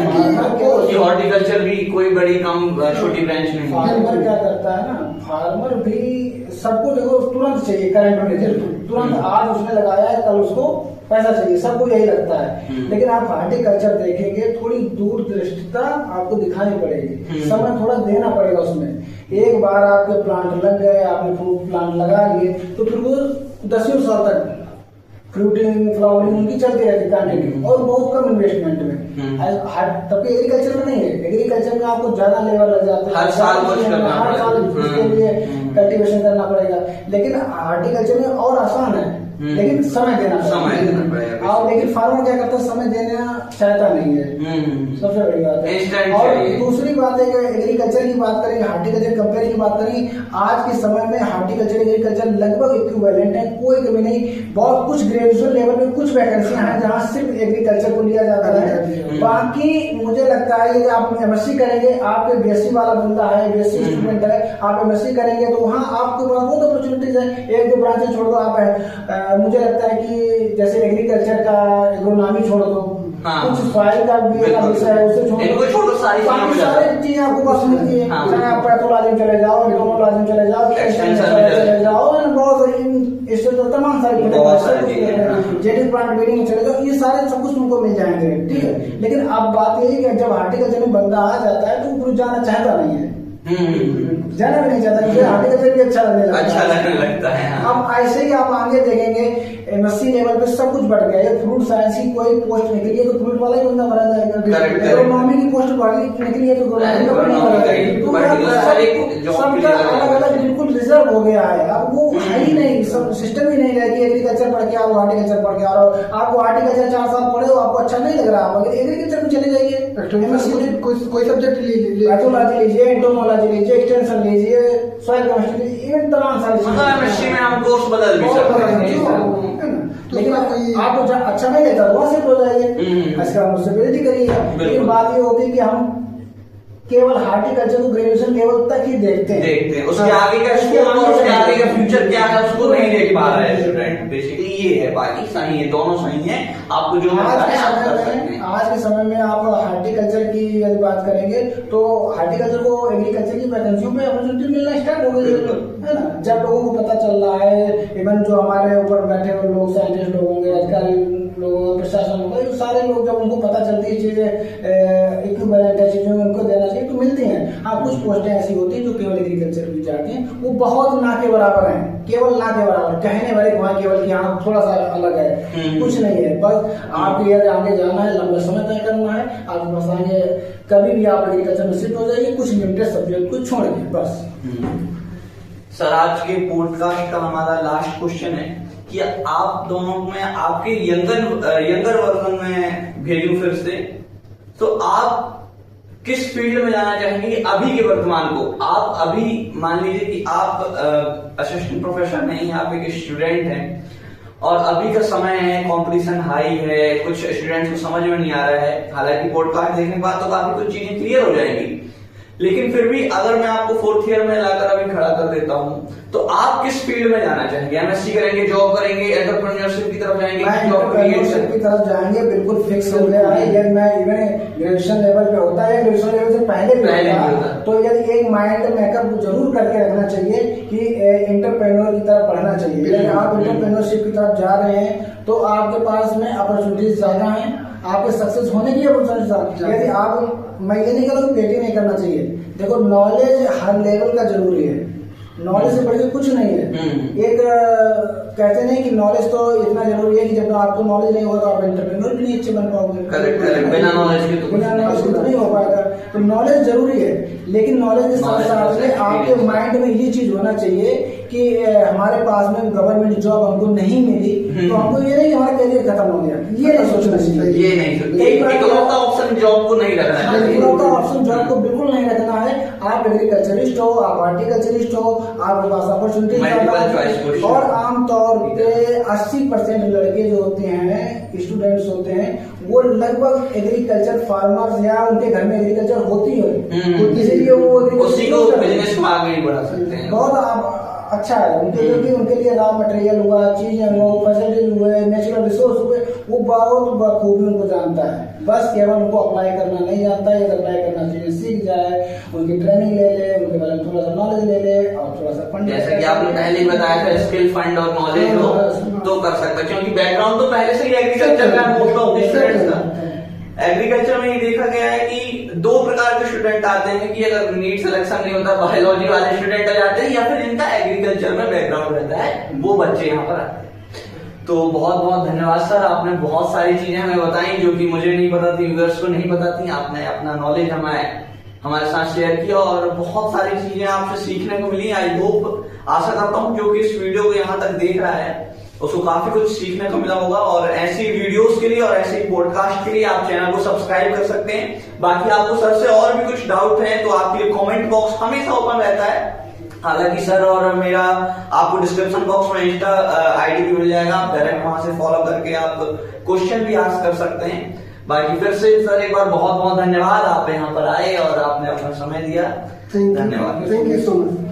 S1: कि हॉर्टिकल्चर भी कोई बड़ी कम छोटी ब्रांच नहीं है।
S3: फार्मर क्या करता है ना, फार्मर भी सबको देखो तुरंत चाहिए, करंट होने चाहिए तुरंत, आज उसने लगाया है कल उसको पैसा चाहिए, सबको यही लगता है। लेकिन आप हॉर्टिकल्चर देखेंगे, थोड़ी दूरदृष्टिता आपको दिखानी पड़ेगी, समय थोड़ा देना पड़ेगा उसमें। एक बार आपके प्लांट लग गए, आपने फ्रूट प्लांट लगा लिए, तो फिर वो 10 साल तक फ्रूटिंग फ्लावरिंग उनकी चलती रहती कंटिन्यू, और बहुत कम इन्वेस्टमेंट में। तभी एग्रीकल्चर में नहीं है, एग्रीकल्चर में आपको ज्यादा लेबर लग जाता है,
S1: हर साल
S3: उसके लिए कल्टीवेशन करना पड़ेगा। लेकिन हॉर्टिकल्चर में और आसान है, लेकिन समय देना पड़ेगा। और लेकिन फार्मर क्या करता है, समय देना चाहता नहीं है, सबसे बड़ी बात है। और दूसरी बात है कि एग्रीकल्चर की बात करेंगे, हॉर्टिकल्चर कंपेयर की बात करेंगे, आज के समय में हॉर्टिकल्चर एग्रीकल्चर लगभग इक्विवेलेंट है, कोई कमी नहीं। बहुत कुछ ग्रेजुएशन लेवल में कुछ वैकेंसियां हैं जहाँ सिर्फ एग्रीकल्चर को लिया जाता है। बाकी मुझे लगता है कि आप एमएससी करेंगे, आपके बीएससी वाला बंदा है, बीएससी स्टूडेंट है, आप एमएससी करेंगे तो वहाँ आपके पास बहुत अपॉर्चुनिटीज है। 1-2 ब्रांचें छोड़ दो आप, मुझे लगता है कि जैसे एग्रीकल्चर का एग्रोनॉमी छोड़ दो, कुछ सॉइल का भी विषय है उसे छोड़ दो, सारी चीजें आपको पास मिलती है। चाहे आप पैथोलॉजी चले जाओ, एंटोमोलॉजी चले जाओ, चले जाओ, बहुत तमाम सारी जेनेटिक प्लांट ब्रीडिंग चले जाओ, ये सारे सब कुछ तुमको मिल जाएंगे, ठीक है। लेकिन अब बात यही है कि जब हॉर्टिकल्चर में बंदा आ जाता है तो वो जाना चाहता नहीं है, जाना भी नहीं चाहता, क्योंकि हॉर्टिकल्चर भी अच्छा लगने लगता है। अब ऐसे ही आप आगे देखेंगे एमएससी लेवल पे सब कुछ बढ़ गया है। फ्रूट साइंस की कोई पोस्ट निकली है तो फ्रूट वाला ही बंदा भरा जाएगा, एग्रोनॉमी की पोस्ट निकली है तो सबका अलग अलग बिल्कुल रिजर्व हो गया है। अब वो है ही नहीं, सब सिस्टम ही नहीं रहा कि एग्रीकल्चर पढ़ के आओ, हॉर्टिकल्चर पढ़ के आओ। आपको हॉर्टिकल्चर 4 साल पढ़े हो, आपको अच्छा नहीं लग रहा, आप अगर एग्रीकल्चर में चले जाइए,
S2: कोई सब्जेक्ट लीजिए,
S3: पैथोलॉजी लीजिए, एंटोमोलॉजी लीजिए, एक्सटेंशन लीजिए, सॉइल केमिस्ट्री लीजिए, इवन तमाम सारी
S1: एमएससी में हम कोर्स बदल भी सकते हैं।
S3: लेकिन आपको जब अच्छा नहीं लगता वहां से हो जाइए, इसका मुझसे विरोधी करिए। लेकिन बात ये होती है कि हम केवल हार्टिकल्चर को ग्रेजुएशन लेवल तक ही देखते हैं,
S1: उसके आगे का स्कोप और उसके आगे का फ्यूचर क्या है उसको नहीं देख पा रहा है स्टूडेंट। बेसिकली ये है, बाकी सही है, दोनों सही है। आपको जो
S3: आज के समय में आप हार्टिकल्चर की यदि बात करेंगे तो हार्टिकल्चर को एग्रीकल्चर की वैकेंसियों पे अपॉर्चुनिटी मिलना स्टार्ट हो गई है ना। जब लोगों को पता चल रहा है, इवन जो हमारे ऊपर बैठे हुए लोग, साइंटिस्ट लोग होंगे, अधिकारी लोग, प्रशासन होगा, ये सारे लोग जब उनको पता चलती है चीजें इक्विवेलेंट है, चीजें उनको देना चाहिए तो मिलती हैं। हाँ, कुछ पोस्टें ऐसी होती हैं जो केवल एग्रीकल्चर की जाती हैं, वो बहुत ना के बराबर हैं, केवल ना के बराबर, कहने वाले वहाँ केवल कि हाँ थोड़ा सा अलग है, कुछ नहीं है। बस आपको ये आगे जाना है, लंबा समय तय करना है, आपके पास आगे कभी भी आप एग्रीकल्चर में शिफ्ट हो जाइए, कुछ लिमिटेड सब्जेक्ट को छोड़ के बस।
S1: सर, आज के पॉडकास्ट का हमारा लास्ट क्वेश्चन है कि आप दोनों में आपके यंगर वर्जन में भेजूं फिर से, तो आप किस फील्ड में जाना चाहेंगे अभी के वर्तमान को? आप अभी मान लीजिए कि आप असिस्टेंट प्रोफेसर नहीं है, आप एक स्टूडेंट हैं और अभी का समय है, कंपटीशन हाई है, कुछ स्टूडेंट्स को समझ में नहीं आ रहा है। हालांकि पॉडकास्ट देखने के बाद तो काफी कुछ चीजें क्लियर हो जाएंगी, लेकिन फिर भी अगर मैं आपको 4th ईयर में लाकर अभी खड़ा कर देता हूं, तो आप किस फील्ड में जाना चाहेंगे? एमएससी करेंगे, जॉब करेंगे, एंटरप्रेन्योरशिप की तरफ जाएंगे,
S3: एंटरप्रेन्योरशिप की तरफ जाएंगे, बिल्कुल फिक्स हो गया है। यदि मैं इवन ग्रेजुएशन लेवल पे होता है, ग्रेजुएशन लेवल से पहले भी होता, तो यदि एक माइंड मेकअप जरूर करके रखना चाहिए कि एंटरप्रेन्योर की तरफ पढ़ना चाहिए। यदि आप एंटरप्रेन्योरशिप की तरफ जा रहे हैं तो आपके पास में अपॉर्चुनिटीज ज्यादा है, आपके सक्सेस होने की अपॉर्चुनिटीज। यदि आप, मैं ये नहीं कह रहा हूँ पेटी नहीं करना चाहिए, देखो नॉलेज हर लेवल का जरूरी है, नॉलेज से बढ़कर कुछ नहीं है। एक कहते नहीं कि नॉलेज तो इतना जरूरी है कि जब आपको नॉलेज नहीं होगा तो आप एंटरप्रेन्योर भी नहीं अच्छे बन पाओगे।
S1: बिना नॉलेज के
S3: तो नहीं हो पाएगा। तो नॉलेज जरूरी है, लेकिन नॉलेज के साथ साथ में आपके माइंड में ये चीज होना चाहिए कि हमारे पास में गवर्नमेंट जॉब हमको नहीं मिली तो हमको ये नहीं हमारा करियर खत्म हो गया, ये नहीं सोचना चाहिए।
S1: ये नहीं सोचना, एक ऑप्शन जॉब को नहीं रखना है,
S3: ऑप्शन जॉब को बिल्कुल नहीं रखना है। आप एग्रीकल्चरिस्ट हो, आप हॉर्टिकल्चरिस्ट हो, आपके पास अपॉर्चुनिटी, और आमतौर पे 80% लड़के जो होते हैं, स्टूडेंट्स होते हैं, वो लगभग एग्रीकल्चर फार्मर्स या उनके घर में एग्रीकल्चर होती है, इसीलिए वो
S1: उसी को बिजनेस में आगे बढ़ा सकते हैं।
S3: बहुत अच्छा है उनके, क्योंकि उनके लिए रॉ मटेरियल हुआ, चीजें हुआ, फैसिलिटीज हुए, नेचुरल रिसोर्स हुए, वो बहुत बखूबी उनको जानता है। बस केवल उनको अप्लाई करना नहीं जानता है, अप्लाई करना चाहिए, सीख जाए, उनकी ट्रेनिंग ले ले, उनके बारे में थोड़ा सा नॉलेज ले ले और थोड़ा सा फंड,
S1: जैसे कि आपने पहले ही बताया था, स्किल फंड और नॉलेज हो तो कर सकता है, क्योंकि बैकग्राउंड तो पहले से ही एग्रीकल्चर का मोस्ट ऑफ द स्टूडेंट्स का। एग्रीकल्चर में ये देखा गया है कि 2 प्रकार के स्टूडेंट आते हैं कि अगर नीट सिलेक्शन नहीं होता, बायोलॉजी वाले स्टूडेंट आ जाते हैं, या फिर जिनका एग्रीकल्चर में बैकग्राउंड रहता है वो बच्चे यहाँ पर आते हैं। तो बहुत बहुत धन्यवाद सर, आपने बहुत सारी चीजें हमें बताई जो कि मुझे नहीं पता थी, व्यूअर्स को नहीं पता थी। आपने अपना नॉलेज हमारे साथ शेयर किया और बहुत सारी चीजें आपसे सीखने को मिली। आई होप, आशा करता हूँ जो कि इस वीडियो को यहाँ तक देख रहा है उसको काफी कुछ सीखने को मिला होगा। और ऐसी वीडियोस के लिए और ऐसे पॉडकास्ट के लिए आप चैनल को सब्सक्राइब कर सकते हैं। बाकी आपको सर से और भी कुछ डाउट है तो आपके लिए कमेंट बॉक्स हमेशा ओपन रहता है। हालांकि सर और मेरा आपको डिस्क्रिप्शन बॉक्स में इंस्टा आईडी भी मिल जाएगा, आप डायरेक्ट वहां से फॉलो करके आप क्वेश्चन भी आस्क कर सकते हैं। बाकी फिर से सर एक बार बहुत बहुत धन्यवाद, आप यहाँ पर आए और आपने अपना समय दिया।
S2: धन्यवाद, थैंक यू सो मच।